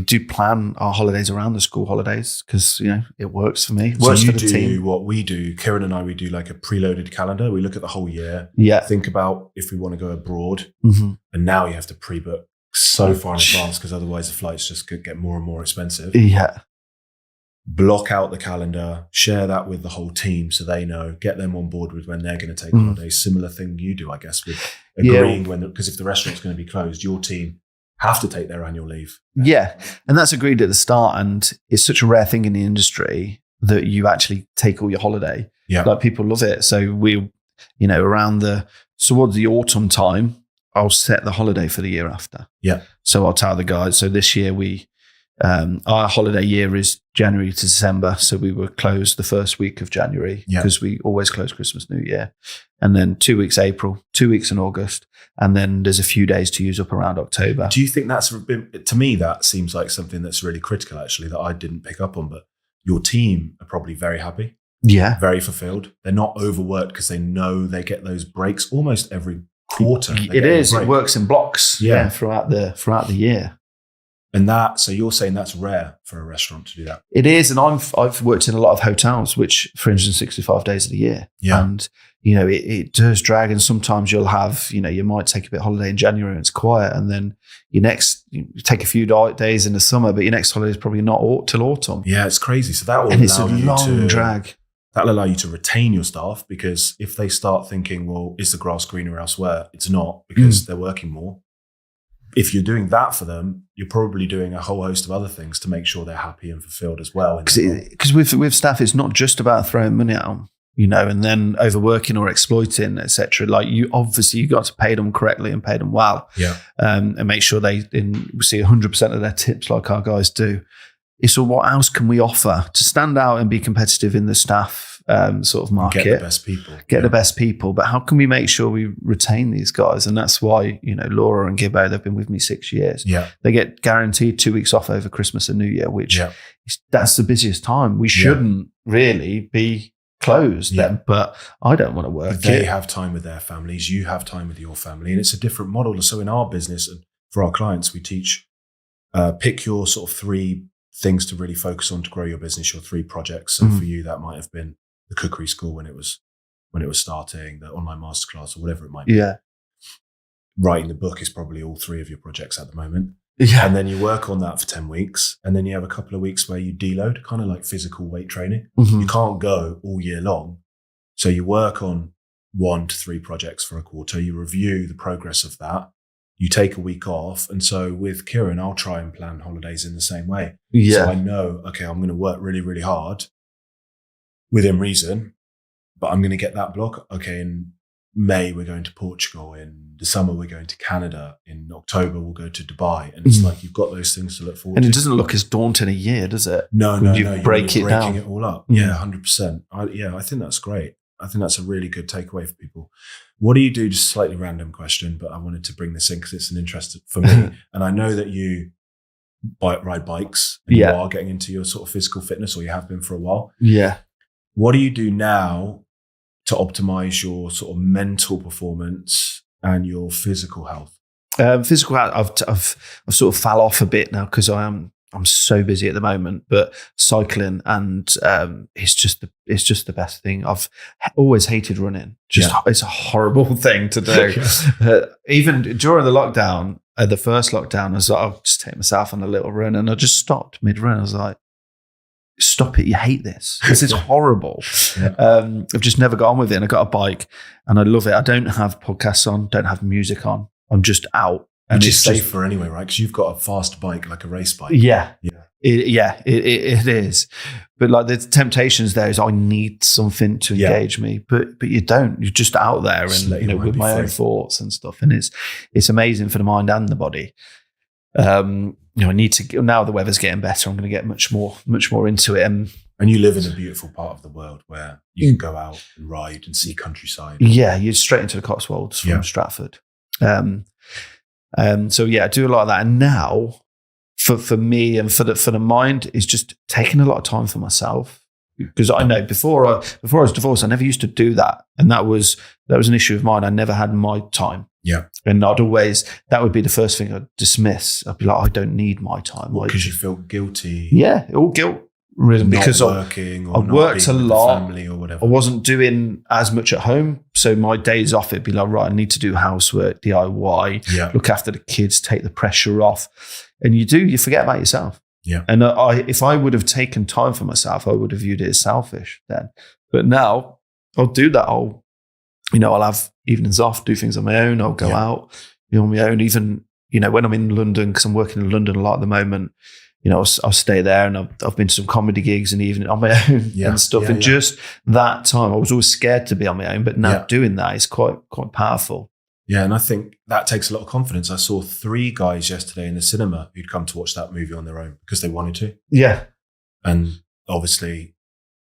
do plan our holidays around the school holidays because, it works for me. It works so you for the do team. What we do, Kieran and I, we do like a preloaded calendar. We look at the whole year, think about if we want to go abroad. And now you have to pre-book so far in advance because otherwise the flights just could get more and more expensive. Yeah. Block out the calendar, share that with the whole team so they know, get them on board with when they're going to take holidays. Similar thing you do, I guess, with agreeing because if the restaurant's going to be closed, your team have to take their annual leave. Yeah. And that's agreed at the start. And it's such a rare thing in the industry that you actually take all your holiday. Yeah. Like people love it. So we, towards the autumn time, I'll set the holiday for the year after. Yeah. So I'll tell the guys. So this year our holiday year is January to December. So we were closed the first week of January because we always close Christmas, New Year. And then 2 weeks April, 2 weeks in August. And then there's a few days to use up around October. Do you think to me, that seems like something that's really critical actually that I didn't pick up on, but your team are probably very happy. Yeah. Very fulfilled. They're not overworked because they know they get those breaks almost every quarter. It is. It works in blocks throughout the year. And so you're saying that's rare for a restaurant to do that? It is. And I've worked in a lot of hotels, which 365 days of the year. Yeah. And, it does drag. And sometimes you'll have, you might take a bit of holiday in January and it's quiet. And then you take a few days in the summer, but your next holiday is probably not till autumn. Yeah, it's crazy. So that will it's a long drag. That'll allow you to retain your staff because if they start thinking, well, is the grass greener elsewhere? It's not because they're working more. If you're doing that for them, you're probably doing a whole host of other things to make sure they're happy and fulfilled as well. Because with staff, it's not just about throwing money at them, and then overworking or exploiting, etc. Like you got to pay them correctly and pay them well. Yeah. And make sure we see 100% of their tips like our guys do. So what else can we offer to stand out and be competitive in the staff sort of market? Get the best people. The best people. But how can we make sure we retain these guys? And that's why, Laura and Gibbo, they've been with me 6 years. Yeah. They get guaranteed 2 weeks off over Christmas and New Year, which that's the busiest time. We shouldn't really be closed then, but I don't want to work. They have time with their families. You have time with your family. And it's a different model. So in our business and for our clients, we teach pick your sort of three things to really focus on to grow your business, your 3 projects. So for you, that might have been the cookery school when it was starting, the online masterclass or whatever it might be. Yeah. Writing the book is probably all 3 of your projects at the moment. Yeah. And then you work on that for 10 weeks. And then you have a couple of weeks where you deload, kind of like physical weight training. You can't go all year long. So you work on 1 to 3 projects for a quarter. You review the progress of that. You take a week off. And so with Kieran, I'll try and plan holidays in the same way. Yeah. So I know, okay, I'm going to work really, really hard within reason, but I'm going to get that block. Okay, in May, we're going to Portugal. In the summer, we're going to Canada. In October, we'll go to Dubai. And it's like you've got those things to look forward to. And it doesn't look as daunting a year, does it? No. You break it down. Breaking it all up. Yeah, 100%. I think that's great. I think that's a really good takeaway for people. What do you do? Just a slightly random question, but I wanted to bring this in because it's an interest for me. And I know that you ride bikes and you are getting into your sort of physical fitness, or you have been for a while. Yeah. What do you do now to optimize your sort of mental performance and your physical health? Physical health, I've sort of fell off a bit now because I'm so busy at the moment. But cycling and it's just the best thing. I've always hated running. It's a horrible thing to do. Even during the lockdown, the first lockdown, I was like, I'll just take myself on a little run, and I just stopped mid-run. I was like, stop it, you hate this. This is horrible. I've just never got on with it. And I got a bike and I love it. I don't have podcasts on, don't have music on. I'm just out. And which is safer anyway, right? Because you've got a fast bike, like a race bike. Yeah. It is. But like the temptations there is I need something to engage me, but you don't. You're just out there and with my own thoughts and stuff. And it's amazing for the mind and the body. I need to, now the weather's getting better, I'm going to get much more into it. And you live in a beautiful part of the world where you can go out and ride and see countryside. Yeah, you're straight into the Cotswolds from Stratford. So I do a lot of that. And now for me and for the mind is just taking a lot of time for myself. Because I know before I was divorced, I never used to do that. And that was an issue of mine. I never had my time. Yeah. And that would be the first thing I'd dismiss. I'd be like, I don't need my time. Because you feel guilty. Yeah, all guilt ridden because I worked a lot. Family or whatever. I wasn't doing as much at home. So my days off, it'd be like, right, I need to do housework, DIY, look after the kids, take the pressure off. And you forget about yourself. Yeah. And if I would have taken time for myself, I would have viewed it as selfish then. But now I'll do that. I'll have evenings off, do things on my own. I'll go out, on my own. Even, when I'm in London, because I'm working in London a lot at the moment, I'll stay there, and I've been to some comedy gigs in the evening on my own and stuff. And just that time, I was always scared to be on my own, but now doing that is quite powerful. Yeah, and I think that takes a lot of confidence. I saw 3 guys yesterday in the cinema who'd come to watch that movie on their own because they wanted to. Yeah. And obviously,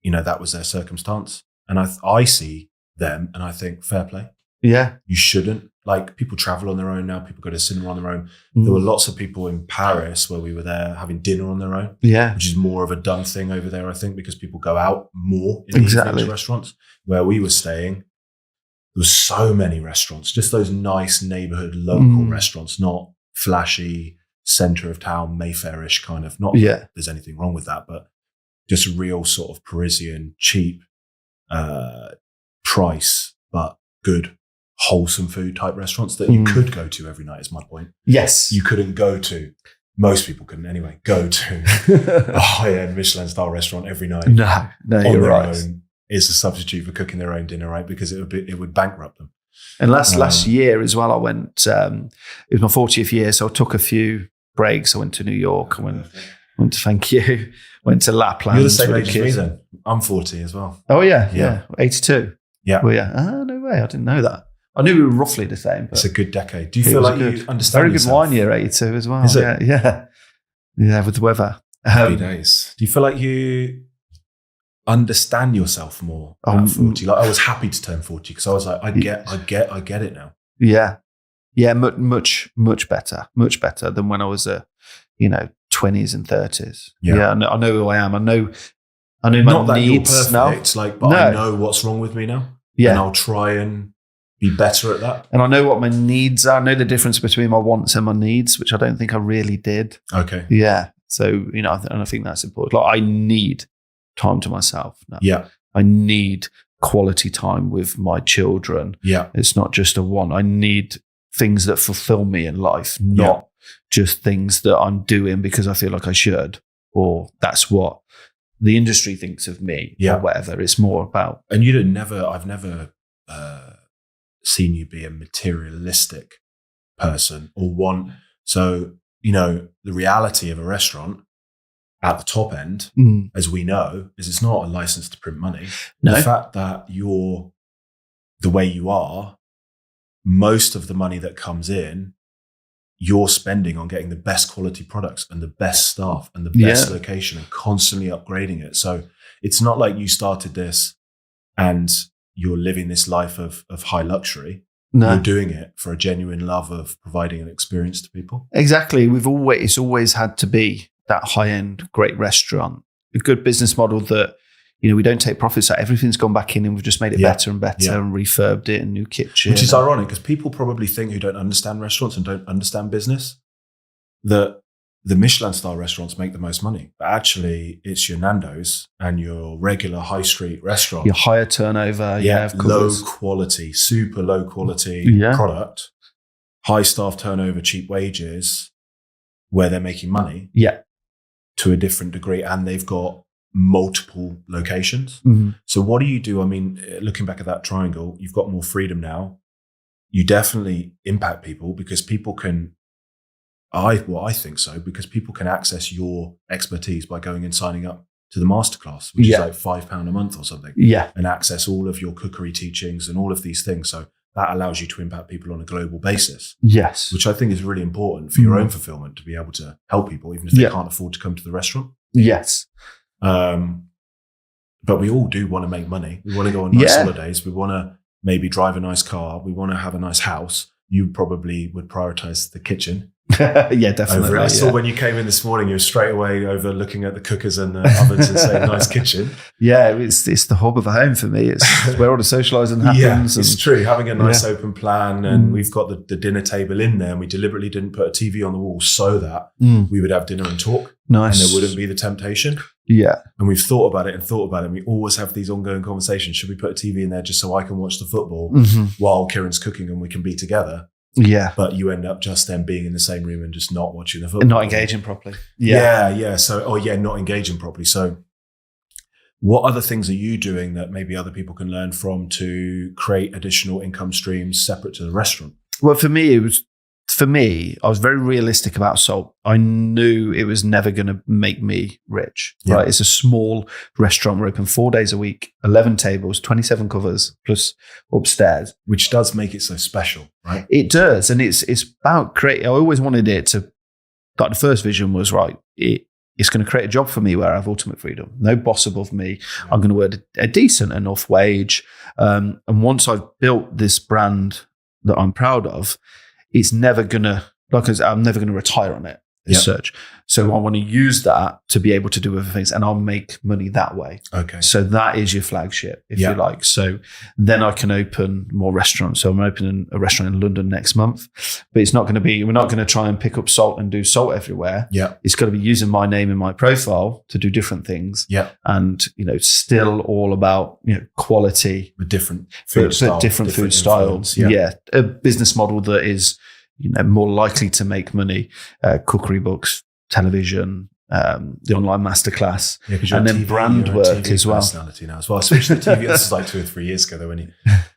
that was their circumstance. And I see them and I think, fair play. Yeah. You shouldn't. Like, people travel on their own now. People go to cinema on their own. There were lots of people in Paris where we were there having dinner on their own. Yeah. Which is more of a done thing over there, I think, because people go out more in the restaurants. Where we were staying, there were so many restaurants, just those nice neighborhood local restaurants, not flashy, center of town, Mayfair-ish kind of. Not that there's anything wrong with that, but just real sort of Parisian, cheap price, but good, wholesome food type restaurants that you could go to every night is my point. Yes. You couldn't go to, most people couldn't anyway, go to a high-end Michelin Star restaurant every night. No, you're right. Own is a substitute for cooking their own dinner, right? Because it would bankrupt them. And last year as well, I went, it was my 40th year, so I took a few breaks. I went to New York. I went to, thank you, went to Lapland. You're the same age as me then. I'm 40 as well. Oh, yeah. 82. Yeah. Well, yeah. Oh, no way. I didn't know that. I knew we were roughly the same. But it's a good decade. Do you feel like you understand very yourself? Good wine year, 82 as well. Is it? Yeah, with the weather. Happy days. Do you feel like you understand yourself more at 40? Like, I was happy to turn 40 because I was like, I get it now. Yeah, much better than when I was 20s and 30s. Yeah, I know who I am. I know my Not that needs you're perfect, now. but I know what's wrong with me now. Yeah, and I'll try and be better at that. And I know what my needs are. I know the difference between my wants and my needs, which I don't think I really did. Okay. Yeah. So, and I think that's important. Like, I need time to myself now. Yeah. I need quality time with my children. Yeah. It's not just a one. I need things that fulfill me in life, not just things that I'm doing because I feel like I should, or that's what the industry thinks of me, or whatever. It's more about. And I've never seen you be a materialistic person or one. So, the reality of a restaurant at the top end, as we know, is it's not a license to print money. No. The fact that you're the way you are, most of the money that comes in, you're spending on getting the best quality products and the best staff and the best location and constantly upgrading it. So it's not like you started this and you're living this life of high luxury. No. You're doing it for a genuine love of providing an experience to people. Exactly. It's always had to be that high-end, great restaurant, a good business model that, we don't take profits out. Everything's gone back in and we've just made it better and better and refurbed it and new kitchen. Which is ironic because people probably think who don't understand restaurants and don't understand business that the Michelin Star restaurants make the most money. But actually, it's your Nando's and your regular high street restaurant. Your higher turnover. Low quality, super low quality product, high staff turnover, cheap wages, where they're making money. Yeah. To a different degree, and they've got multiple locations. So what do you do? I mean, looking back at that triangle, you've got more freedom now. You definitely impact people because people can, I think so, because people can access your expertise by going and signing up to the masterclass, which is like £5 a month or something. Yeah. And access all of your cookery teachings and all of these things. So that allows you to impact people on a global basis. Yes. Which I think is really important for your own fulfillment, to be able to help people, even if they can't afford to come to the restaurant. Yes. But we all do want to make money. We want to go on nice holidays. We want to maybe drive a nice car. We want to have a nice house. You probably would prioritize the kitchen. Yeah, definitely. I saw when you came in this morning, you were straight away over looking at the cookers and the ovens and saying, nice kitchen. Yeah, it's the hub of a home for me. It's where all the socializing happens. It's true. Having a nice open plan, and we've got the dinner table in there, and we deliberately didn't put a TV on the wall so that we would have dinner and talk. Nice. And there wouldn't be the temptation. Yeah. And we've thought about it. And we always have these ongoing conversations. Should we put a TV in there just so I can watch the football while Kieran's cooking and we can be together? Yeah. But you end up just then being in the same room and just not watching the football. And not engaging properly. Yeah. So, not engaging properly. So what other things are you doing that maybe other people can learn from to create additional income streams separate to the restaurant? Well, for me, I was very realistic about salt. I knew it was never going to make me rich. Yeah. Right? It's a small restaurant. We're open 4 days a week, 11 tables, 27 covers, plus upstairs. Which does make it so special, right? It does. And it's about creating. I always wanted it to, like the first vision was, right, it's going to create a job for me where I have ultimate freedom. No boss above me. Yeah. I'm going to earn a decent enough wage. And once I've built this brand that I'm proud of, it's never going to, I'm never going to retire on it as such. So I want to use that to be able to do other things, and I'll make money that way. Okay. So that is your flagship, if you like. So then I can open more restaurants. So I'm opening a restaurant in London next month, but it's not going to be, we're not going to try and pick up salt and do salt everywhere. Yeah. It's got to be using my name and my profile to do different things. Yeah. And, still all about, quality. With different food styles. Different food styles. Yeah. A business model that is, more likely to make money, cookery books, television, the online masterclass, and then TV, brand work as well. Personality now as well. I switched to TV. This is like 2 or 3 years ago, though,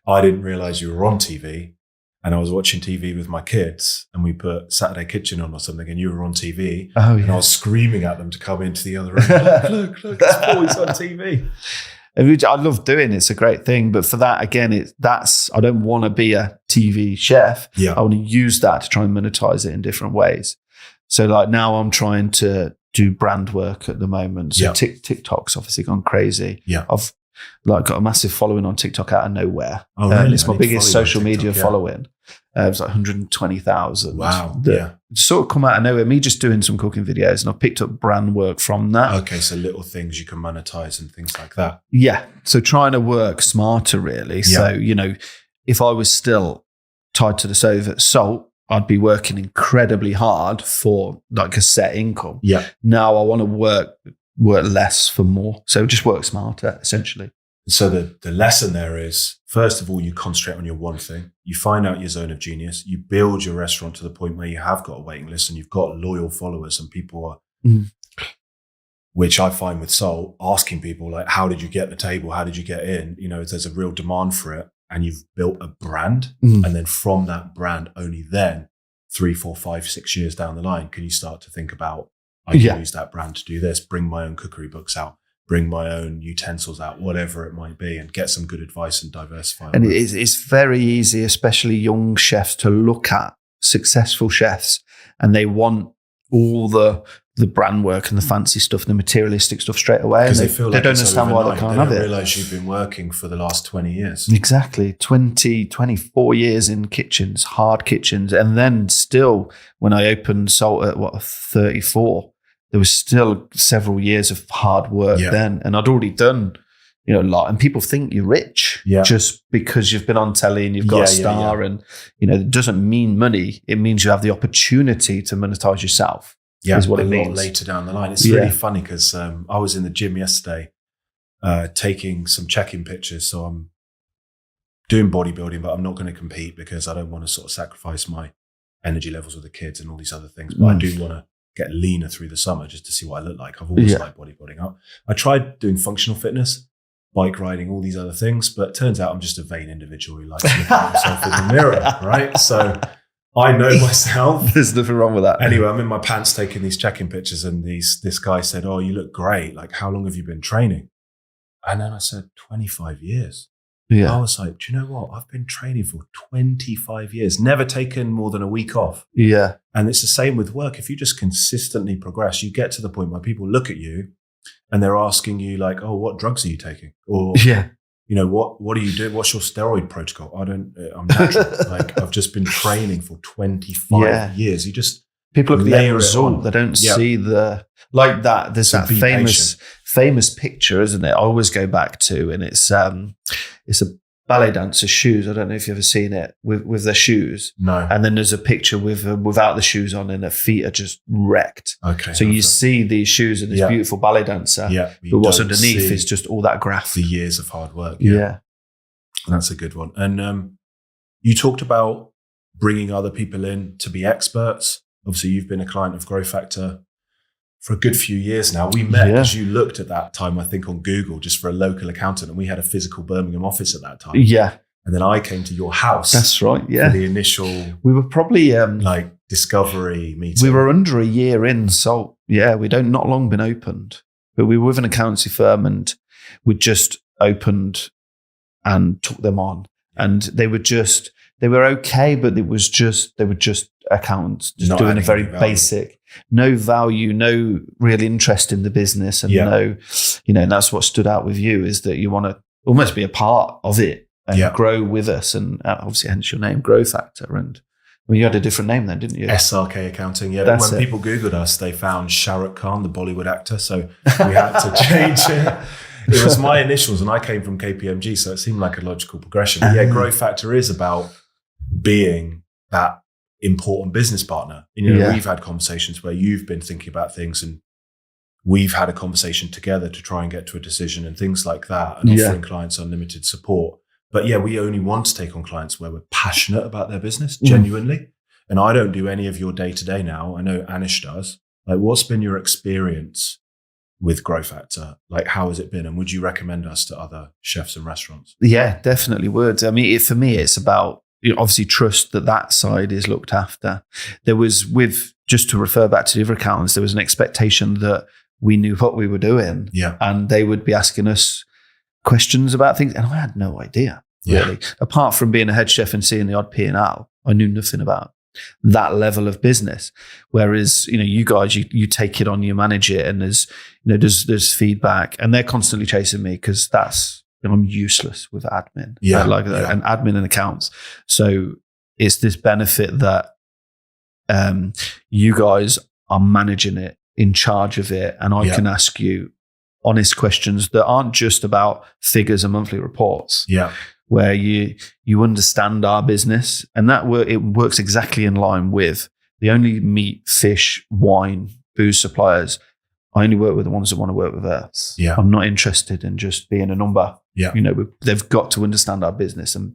I didn't realize you were on TV, and I was watching TV with my kids, and we put Saturday Kitchen on or something, and you were on TV. Oh, yeah. And I was screaming at them to come into the other room. Look, this boy's on TV. I love doing it. It's a great thing. But for that, again, I don't want to be a TV chef. Yeah. I want to use that to try and monetize it in different ways. So like now I'm trying to do brand work at the moment. So TikTok's obviously gone crazy. Yeah. I've got a massive following on TikTok out of nowhere. Oh, really? It's my biggest social media following. It was like 120,000. Wow. Sort of come out of nowhere. Me just doing some cooking videos, and I've picked up brand work from that. Okay, so little things you can monetize and things like that. Yeah. So trying to work smarter, really. Yeah. So, if I was still tied to the stove at salt, I'd be working incredibly hard for like a set income. Yeah. Now I want to work less for more. So just work smarter, essentially. So the lesson there is, first of all, you concentrate on your one thing. You find out your zone of genius. You build your restaurant to the point where you have got a waiting list and you've got loyal followers and people are, which I find with Soul, asking people like, how did you get the table? How did you get in? You know, there's a real demand for it. And you've built a brand. And then from that brand, only then 3, 4, 5, 6 years down the line, can you start to think about, I can use that brand to do this, bring my own cookery books out, bring my own utensils out, whatever it might be, and get some good advice and diversify. And it's very easy, especially young chefs, to look at successful chefs and they want all the brand work and the fancy stuff, the materialistic stuff straight away. Because and they feel they like don't understand why they can't have it. They don't realise you've been working for the last 20 years. Exactly. 24 years in kitchens, hard kitchens. And then still, when I opened Salt at 34, there was still several years of hard work then. And I'd already done, a lot. And people think you're rich just because you've been on telly and you've got a star. And, it doesn't mean money. It means you have the opportunity to monetize yourself. Yeah, is what it means. A lot later down the line. It's really funny because I was in the gym yesterday taking some check-in pictures. So I'm doing bodybuilding, but I'm not going to compete because I don't want to sort of sacrifice my energy levels with the kids and all these other things. But I do want to get leaner through the summer just to see what I look like. I've always liked bodybuilding. I tried doing functional fitness, bike riding, all these other things, but it turns out I'm just a vain individual who likes to look at himself in the mirror, right? So I know myself. There's nothing wrong with that. Anyway, I'm in my pants taking these check-in pictures and this guy said, "Oh, you look great. Like, how long have you been training?" And then I said, 25 years. Yeah. I was like, do you know what? I've been training for 25 years, never taken more than a week off. Yeah. And it's the same with work. If you just consistently progress, you get to the point where people look at you and they're asking you like, "Oh, what drugs are you taking?" Or, what are you doing? What's your steroid protocol? I'm natural. Like, I've just been training for 25 years. You just people look at the end result. on. They don't see like that. There's that famous picture, isn't it? I always go back to, and it's a ballet dancer's shoes. I don't know if you've ever seen it with their shoes. No. And then there's a picture without the shoes on, and their feet are just wrecked. Okay. So you see these shoes and this beautiful ballet dancer. Yeah. But what's underneath is just all that graft. The years of hard work. Yeah. That's a good one. And you talked about bringing other people in to be experts. Obviously, you've been a client of GrowFactor for a good few years now. We met because you looked at that time, I think, on Google just for a local accountant, and we had a physical Birmingham office at that time. Yeah. And then I came to your house. That's right. Yeah. For the initial, we were probably discovery meeting. We were under a year in, so we'd not long been opened, but we were with an accountancy firm, and we'd just opened and took them on, and they were okay, but they were just accountants, just Not doing a very value. basic, no value, no real interest in the business, and and that's what stood out with you, is that you want to almost be a part of it and grow with us, and obviously hence your name, GrowFactor. And you had a different name then, didn't you? SRK Accounting. Yeah, when people Googled us, they found Shah Rukh Khan, the Bollywood actor, so we had to change it. It was my initials, and I came from KPMG, so it seemed like a logical progression. But GrowFactor is about being that important business partner. We've had conversations where you've been thinking about things, and we've had a conversation together to try and get to a decision and things like that, and offering clients unlimited support. But we only want to take on clients where we're passionate about their business, genuinely. And I don't do any of your day-to-day now. I know Anish does. Like, what's been your experience with GrowFactor? Like, how has it been? And would you recommend us to other chefs and restaurants? Yeah, definitely would. I mean, for me, it's about obviously trust that side is looked after. There was, just to refer back to the other accountants, there was an expectation that we knew what we were doing. Yeah. And they would be asking us questions about things. And I had no idea, really. Apart from being a head chef and seeing the odd P&L, I knew nothing about that level of business. Whereas, you guys, you take it on, you manage it, and there's feedback, and they're constantly chasing me because I'm useless with admin. And admin and accounts. So it's this benefit that you guys are managing it, in charge of it, and I can ask you honest questions that aren't just about figures and monthly reports. Yeah. where you understand our business, and it works exactly in line with the only meat, fish, wine, booze suppliers. I only work with the ones that want to work with us. Yeah. I'm not interested in just being a number. Yeah. They've got to understand our business and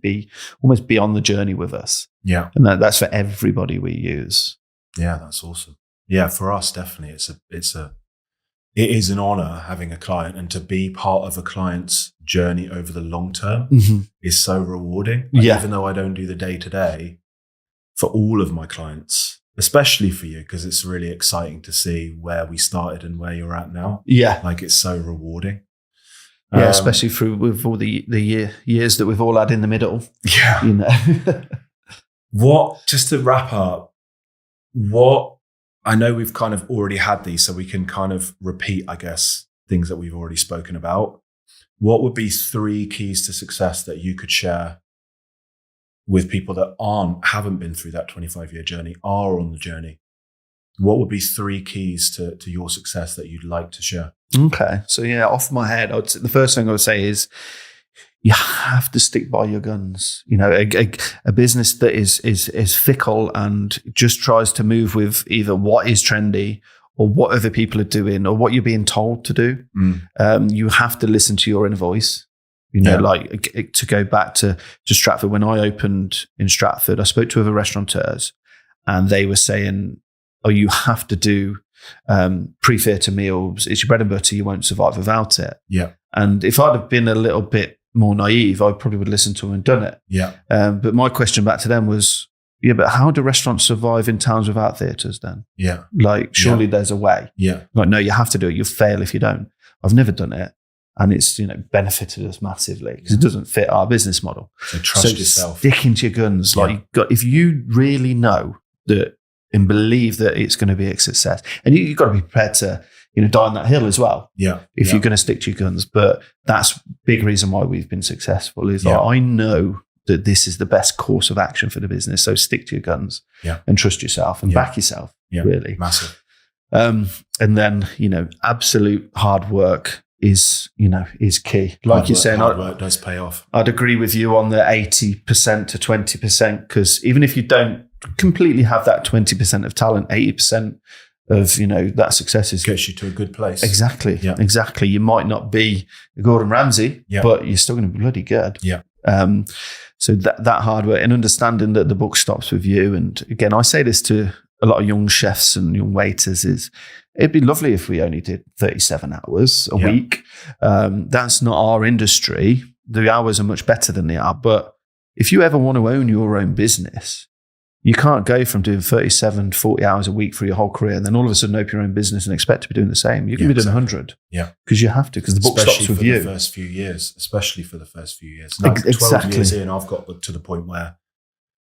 almost be on the journey with us. Yeah. And that's for everybody we use. Yeah, that's awesome. Yeah, for us, definitely. It is an honor having a client, and to be part of a client's journey over the long term is so rewarding. Even though I don't do the day to day, for all of my clients, especially for you, because it's really exciting to see where we started and where you're at now. Yeah. Like, it's so rewarding. Yeah, especially with all the years that we've all had in the middle. Yeah. Just to wrap up, I know we've kind of already had these, so we can kind of repeat, I guess, things that we've already spoken about. What would be 3 keys to success that you could share with people that haven't been through that 25-year journey, are on the journey? What would be 3 keys to your success that you'd like to share? Okay. So off my head, the first thing I would say is you have to stick by your guns. A business that is fickle and just tries to move with either what is trendy or what other people are doing or what you're being told to do. You have to listen to your inner voice. Like, to go back to Stratford, when I opened in Stratford, I spoke to other restaurateurs and they were saying, you have to do pre-theatre meals. It's your bread and butter. You won't survive without it. Yeah. And if I'd have been a little bit more naive, I probably would listen to them and done it. Yeah. But my question back to them was, but how do restaurants survive in towns without theatres then? Yeah. Like, surely there's a way. Yeah. Like, no, you have to do it. You'll fail if you don't. I've never done it. And it's, benefited us massively because it doesn't fit our business model. So trust yourself. Sticking to your guns. Yeah. Like, if you really know that and believe that it's going to be a success, and you've got to be prepared to, die on that hill as well. Yeah. If you're going to stick to your guns. But that's a big reason why we've been successful is like, I know that this is the best course of action for the business. So stick to your guns and trust yourself and back yourself. Yeah. Really. Massive. And then, absolute hard work is key. Like you're saying, hard work does pay off. I'd agree with you on the 80% to 20%, because even if you don't completely have that 20% of talent, 80% of that success gets you to a good place. Exactly. Yeah. Exactly. You might not be Gordon Ramsay, but you're still going to be bloody good. Yeah. So that hard work and understanding that the book stops with you. And again, I say this to a lot of young chefs and young waiters, is it'd be lovely if we only did 37 hours a week. That's not our industry. The hours are much better than they are. But if you ever want to own your own business, you can't go from doing 37, 40 hours a week for your whole career and then all of a sudden open your own business and expect to be doing the same. You can be doing 100. Yeah. Because you have to, because the book stops with you. Especially for the first few years. Like 12 years in, I've got to the point where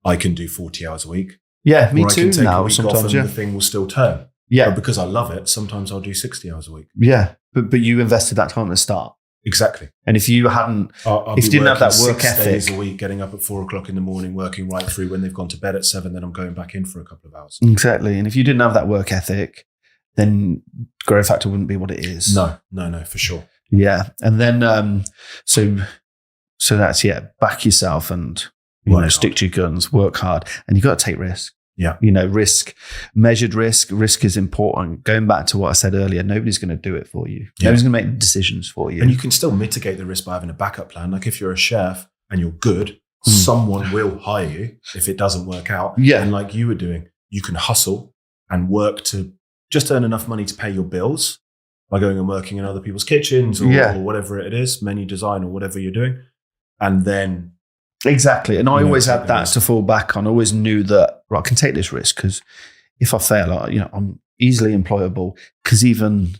I can do 40 hours a week. Yeah, me too now. Sometimes, the thing will still turn. Yeah. But because I love it, sometimes I'll do 60 hours a week. Yeah. But you invested that time at the start. Exactly. And if you hadn't, if you didn't have that work 6 ethic, days a week, getting up at 4:00 in the morning, working right through when they've gone to bed at 7, then I'm going back in for a couple of hours. Exactly. And if you didn't have that work ethic, then GrowFactor wouldn't be what it is. No, for sure. Yeah. And then, so that's, back yourself and, stick to your guns, work hard, and you've got to take risk. Yeah. Measured risk. Risk is important. Going back to what I said earlier, nobody's going to do it for you. Yeah. Nobody's going to make decisions for you. And you can still mitigate the risk by having a backup plan. Like if you're a chef and you're good, someone will hire you if it doesn't work out. Yeah. And like you were doing, you can hustle and work to just earn enough money to pay your bills by going and working in other people's kitchens or whatever it is, menu design or whatever you're doing. And then exactly. And I always had that to fall back on. I always knew that, I can take this risk because if I fail, I'm easily employable, because even,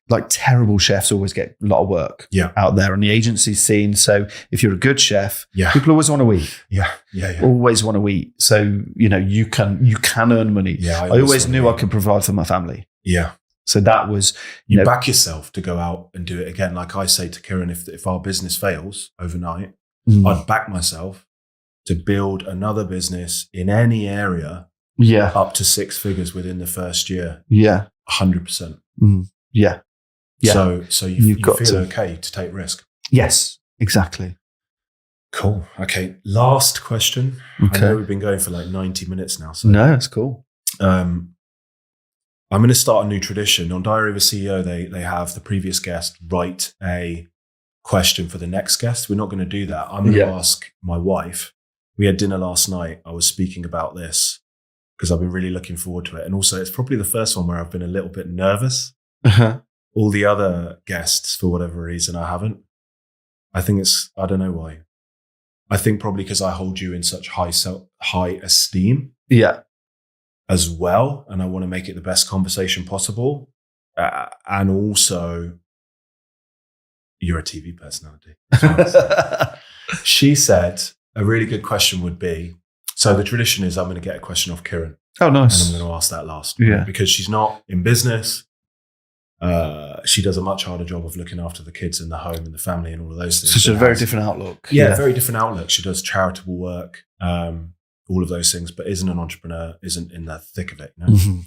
like terrible chefs always get a lot of work out there on the agency scene. So if you're a good chef, people always want to eat. Yeah. Always want to eat. So, you can earn money. Yeah, I always knew I could provide for my family. Yeah. So that was, you back yourself to go out and do it again. Like I say to Kieran, if our business fails overnight, I'd back myself to build another business in any area up to 6 figures within the first year. Yeah. 100%. Yeah. So you feel okay to take risk. Yes, exactly. Cool. Okay. Last question. Okay. I know we've been going for like 90 minutes now. So No, that's cool. I'm going to start a new tradition. On Diary of a CEO, they have the previous guest write a question for the next guest. We're not going to do that. I'm going to ask my wife. We had dinner last night. I was speaking about this because I've been really looking forward to it. And also, it's probably the first one where I've been a little bit nervous. All the other guests, for whatever reason, I haven't. I don't know why. I think probably because I hold you in such high esteem. Yeah. As well. And I want to make it the best conversation possible. And also, you're a TV personality. She said a really good question would be, so the tradition is I'm going to get a question off Kieran. Oh, nice. And I'm going to ask that last. Yeah. Because she's not in business. She does a much harder job of looking after the kids in the home and the family and all of those things. So it's a very different outlook. Yeah, very different outlook. She does charitable work, all of those things, but isn't an entrepreneur, isn't in the thick of it. You know? Mm-hmm.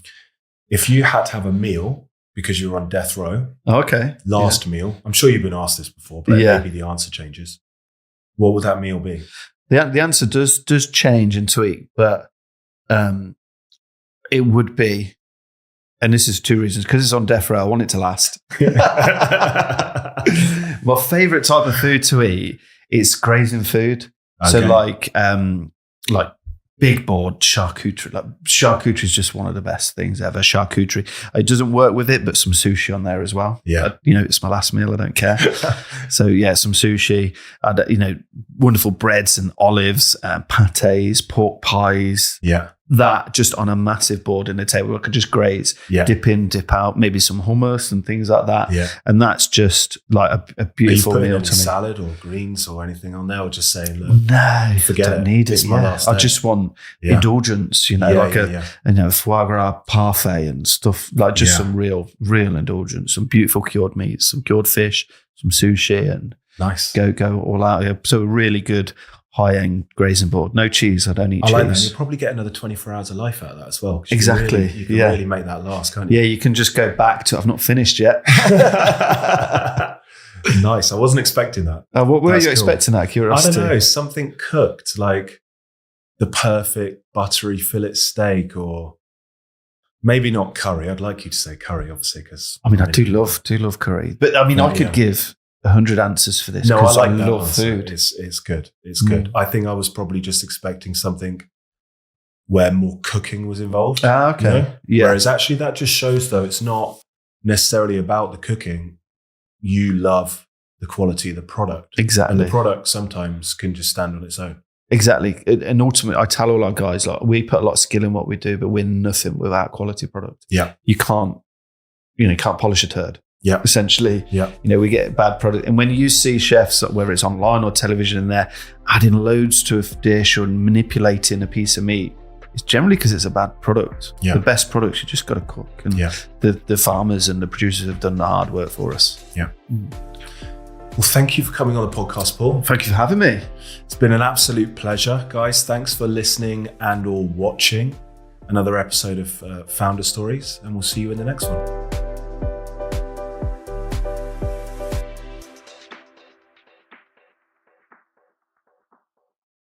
If you had to have a meal because you're on death row, last meal, I'm sure you've been asked this before, but maybe the answer changes. What would that meal be? The answer does change and tweak, but it would be, and this is 2 reasons, because it's on death row, I want it to last. My favourite type of food to eat is grazing food. Okay. So like big board charcuterie. Like charcuterie is just one of the best things ever. Charcuterie. It doesn't work with it, but some sushi on there as well. Yeah. It's my last meal. I don't care. So yeah, some sushi, wonderful breads and olives, pâtés, pork pies. Yeah. That just on a massive board in the table. I could just graze, dip in, dip out, maybe some hummus and things like that. Yeah. And that's just like a beautiful meal to me. Are you putting any salad or greens or anything on there, or just saying, look, no, forget don't need it. I just want indulgence, a foie gras parfait and stuff, like just some real indulgence, some beautiful cured meats, some cured fish, some sushi, and nice. Go all out. Yeah. So a really good high-end grazing board. No cheese. I don't eat cheese. I like that. You'll probably get another 24 hours of life out of that as well. Exactly. You can really make that last, can't you? Yeah, you can just go back to, I've not finished yet. Nice. I wasn't expecting that. What were you expecting out of curiosity? I don't know. Something cooked, like the perfect buttery fillet steak, or maybe not curry. I'd like you to say curry, obviously, because I do love curry. But I could give 100 answers for this. No, I like love answer. food. It's good. It's good. I think I was probably just expecting something where more cooking was involved. Okay. Yeah. Whereas actually that just shows, though, it's not necessarily about the cooking. You love the quality of the product. Exactly. And the product sometimes can just stand on its own. Exactly. And ultimately, I tell all our guys, like, we put a lot of skill in what we do, but we're nothing without quality product. Yeah. You can't polish a turd. Yeah. Essentially, yeah. We get bad product. And when you see chefs, whether it's online or television, and they're adding loads to a dish or manipulating a piece of meat, it's generally because it's a bad product. Yeah. The best products, you just got to cook. And the farmers and the producers have done the hard work for us. Yeah. Well, thank you for coming on the podcast, Paul. Thank you for having me. It's been an absolute pleasure. Guys, thanks for listening and or watching another episode of Founder Stories, and we'll see you in the next one.